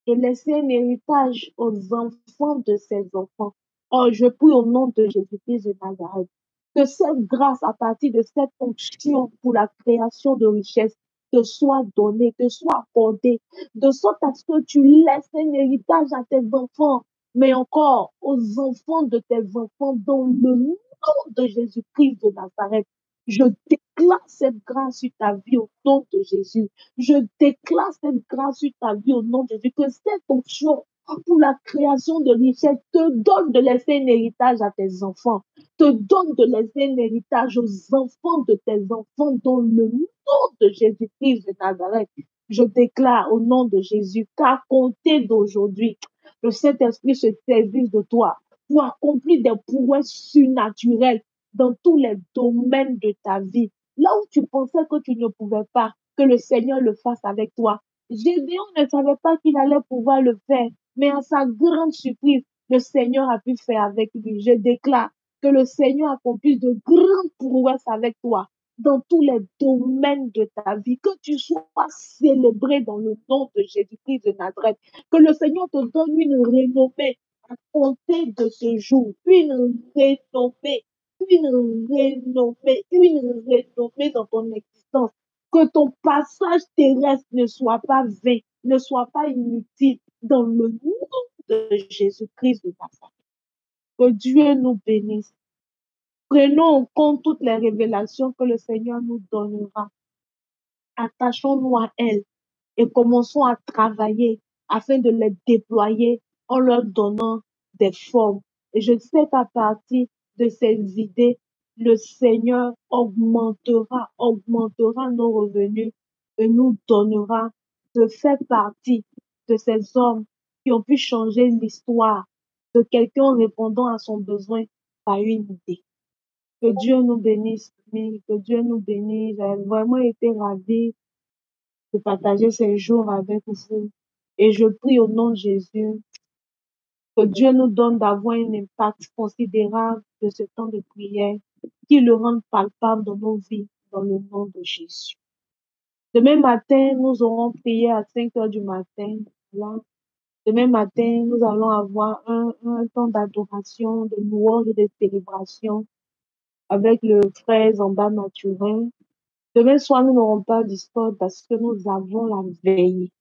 et laisser un héritage aux enfants de ses enfants. Oh, je prie au nom de Jésus-Christ de Nazareth que cette grâce, à partir de cette onction pour la création de richesses, te soit donnée, te soit accordée, de sorte à ce que tu laisses un héritage à tes enfants, mais encore aux enfants de tes enfants, dans le nom de Jésus-Christ de Nazareth. Je déclare cette grâce sur ta vie au nom de Jésus. Je déclare cette grâce sur ta vie au nom de Jésus, que cette onction pour la création de richesses te donne de laisser un héritage à tes enfants, te donne de laisser un héritage aux enfants de tes enfants dans le nom de Jésus-Christ de Nazareth. Je déclare au nom de Jésus qu'à compter d'aujourd'hui, le Saint-Esprit se service de toi pour accomplir des prouesses surnaturelles dans tous les domaines de ta vie. Là où tu pensais que tu ne pouvais pas, que le Seigneur le fasse avec toi. Gédéon ne savait pas qu'il allait pouvoir le faire, mais à sa grande surprise, le Seigneur a pu faire avec lui. Je déclare que le Seigneur accomplisse de grandes prouesses avec toi dans tous les domaines de ta vie, que tu sois célébré dans le nom de Jésus-Christ de Nazareth, que le Seigneur te donne une renommée à compter de ce jour, une renommée dans ton existence. Que ton passage terrestre ne soit pas vain, ne soit pas inutile, dans le nom de Jésus-Christ de Nazareth. Que Dieu nous bénisse. Prenons en compte toutes les révélations que le Seigneur nous donnera. Attachons-nous à elles et commençons à travailler afin de les déployer en leur donnant des formes. Et je sais qu'à partir de ces idées, le Seigneur augmentera nos revenus et nous donnera de faire partie de ces hommes qui ont pu changer l'histoire de quelqu'un en répondant à son besoin par une idée. Que Dieu nous bénisse, que Dieu nous bénisse. J'ai vraiment été ravie de partager ces jours avec vous. Et je prie au nom de Jésus que Dieu nous donne d'avoir un impact considérable de ce temps de prière, qui le rende palpable dans nos vies, dans le nom de Jésus. Demain matin, nous aurons prié à 5 heures du matin. Là. Demain matin, nous allons avoir un temps d'adoration, de louange et de célébration avec le frère Zamba Mathurin. Demain soir, nous n'aurons pas d'histoire parce que nous avons la veille.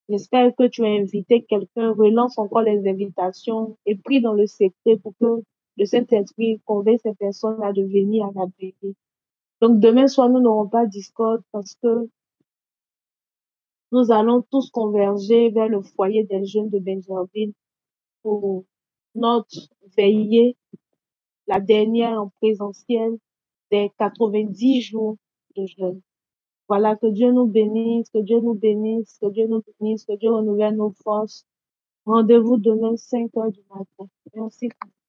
J'espère que tu as invité quelqu'un, relance encore les invitations et prie dans le secret pour que le Saint-Esprit convainc ces personnes à de venir à la veillée. Donc demain soir, nous n'aurons pas Discord parce que nous allons tous converger vers le foyer des jeunes de Benjerville pour notre veillée, la dernière en présentiel des 90 jours de jeûne. Voilà, que Dieu nous bénisse, que Dieu nous bénisse, que Dieu nous bénisse, que Dieu renouvelle nos forces. Rendez-vous demain 5 heures du matin. Merci.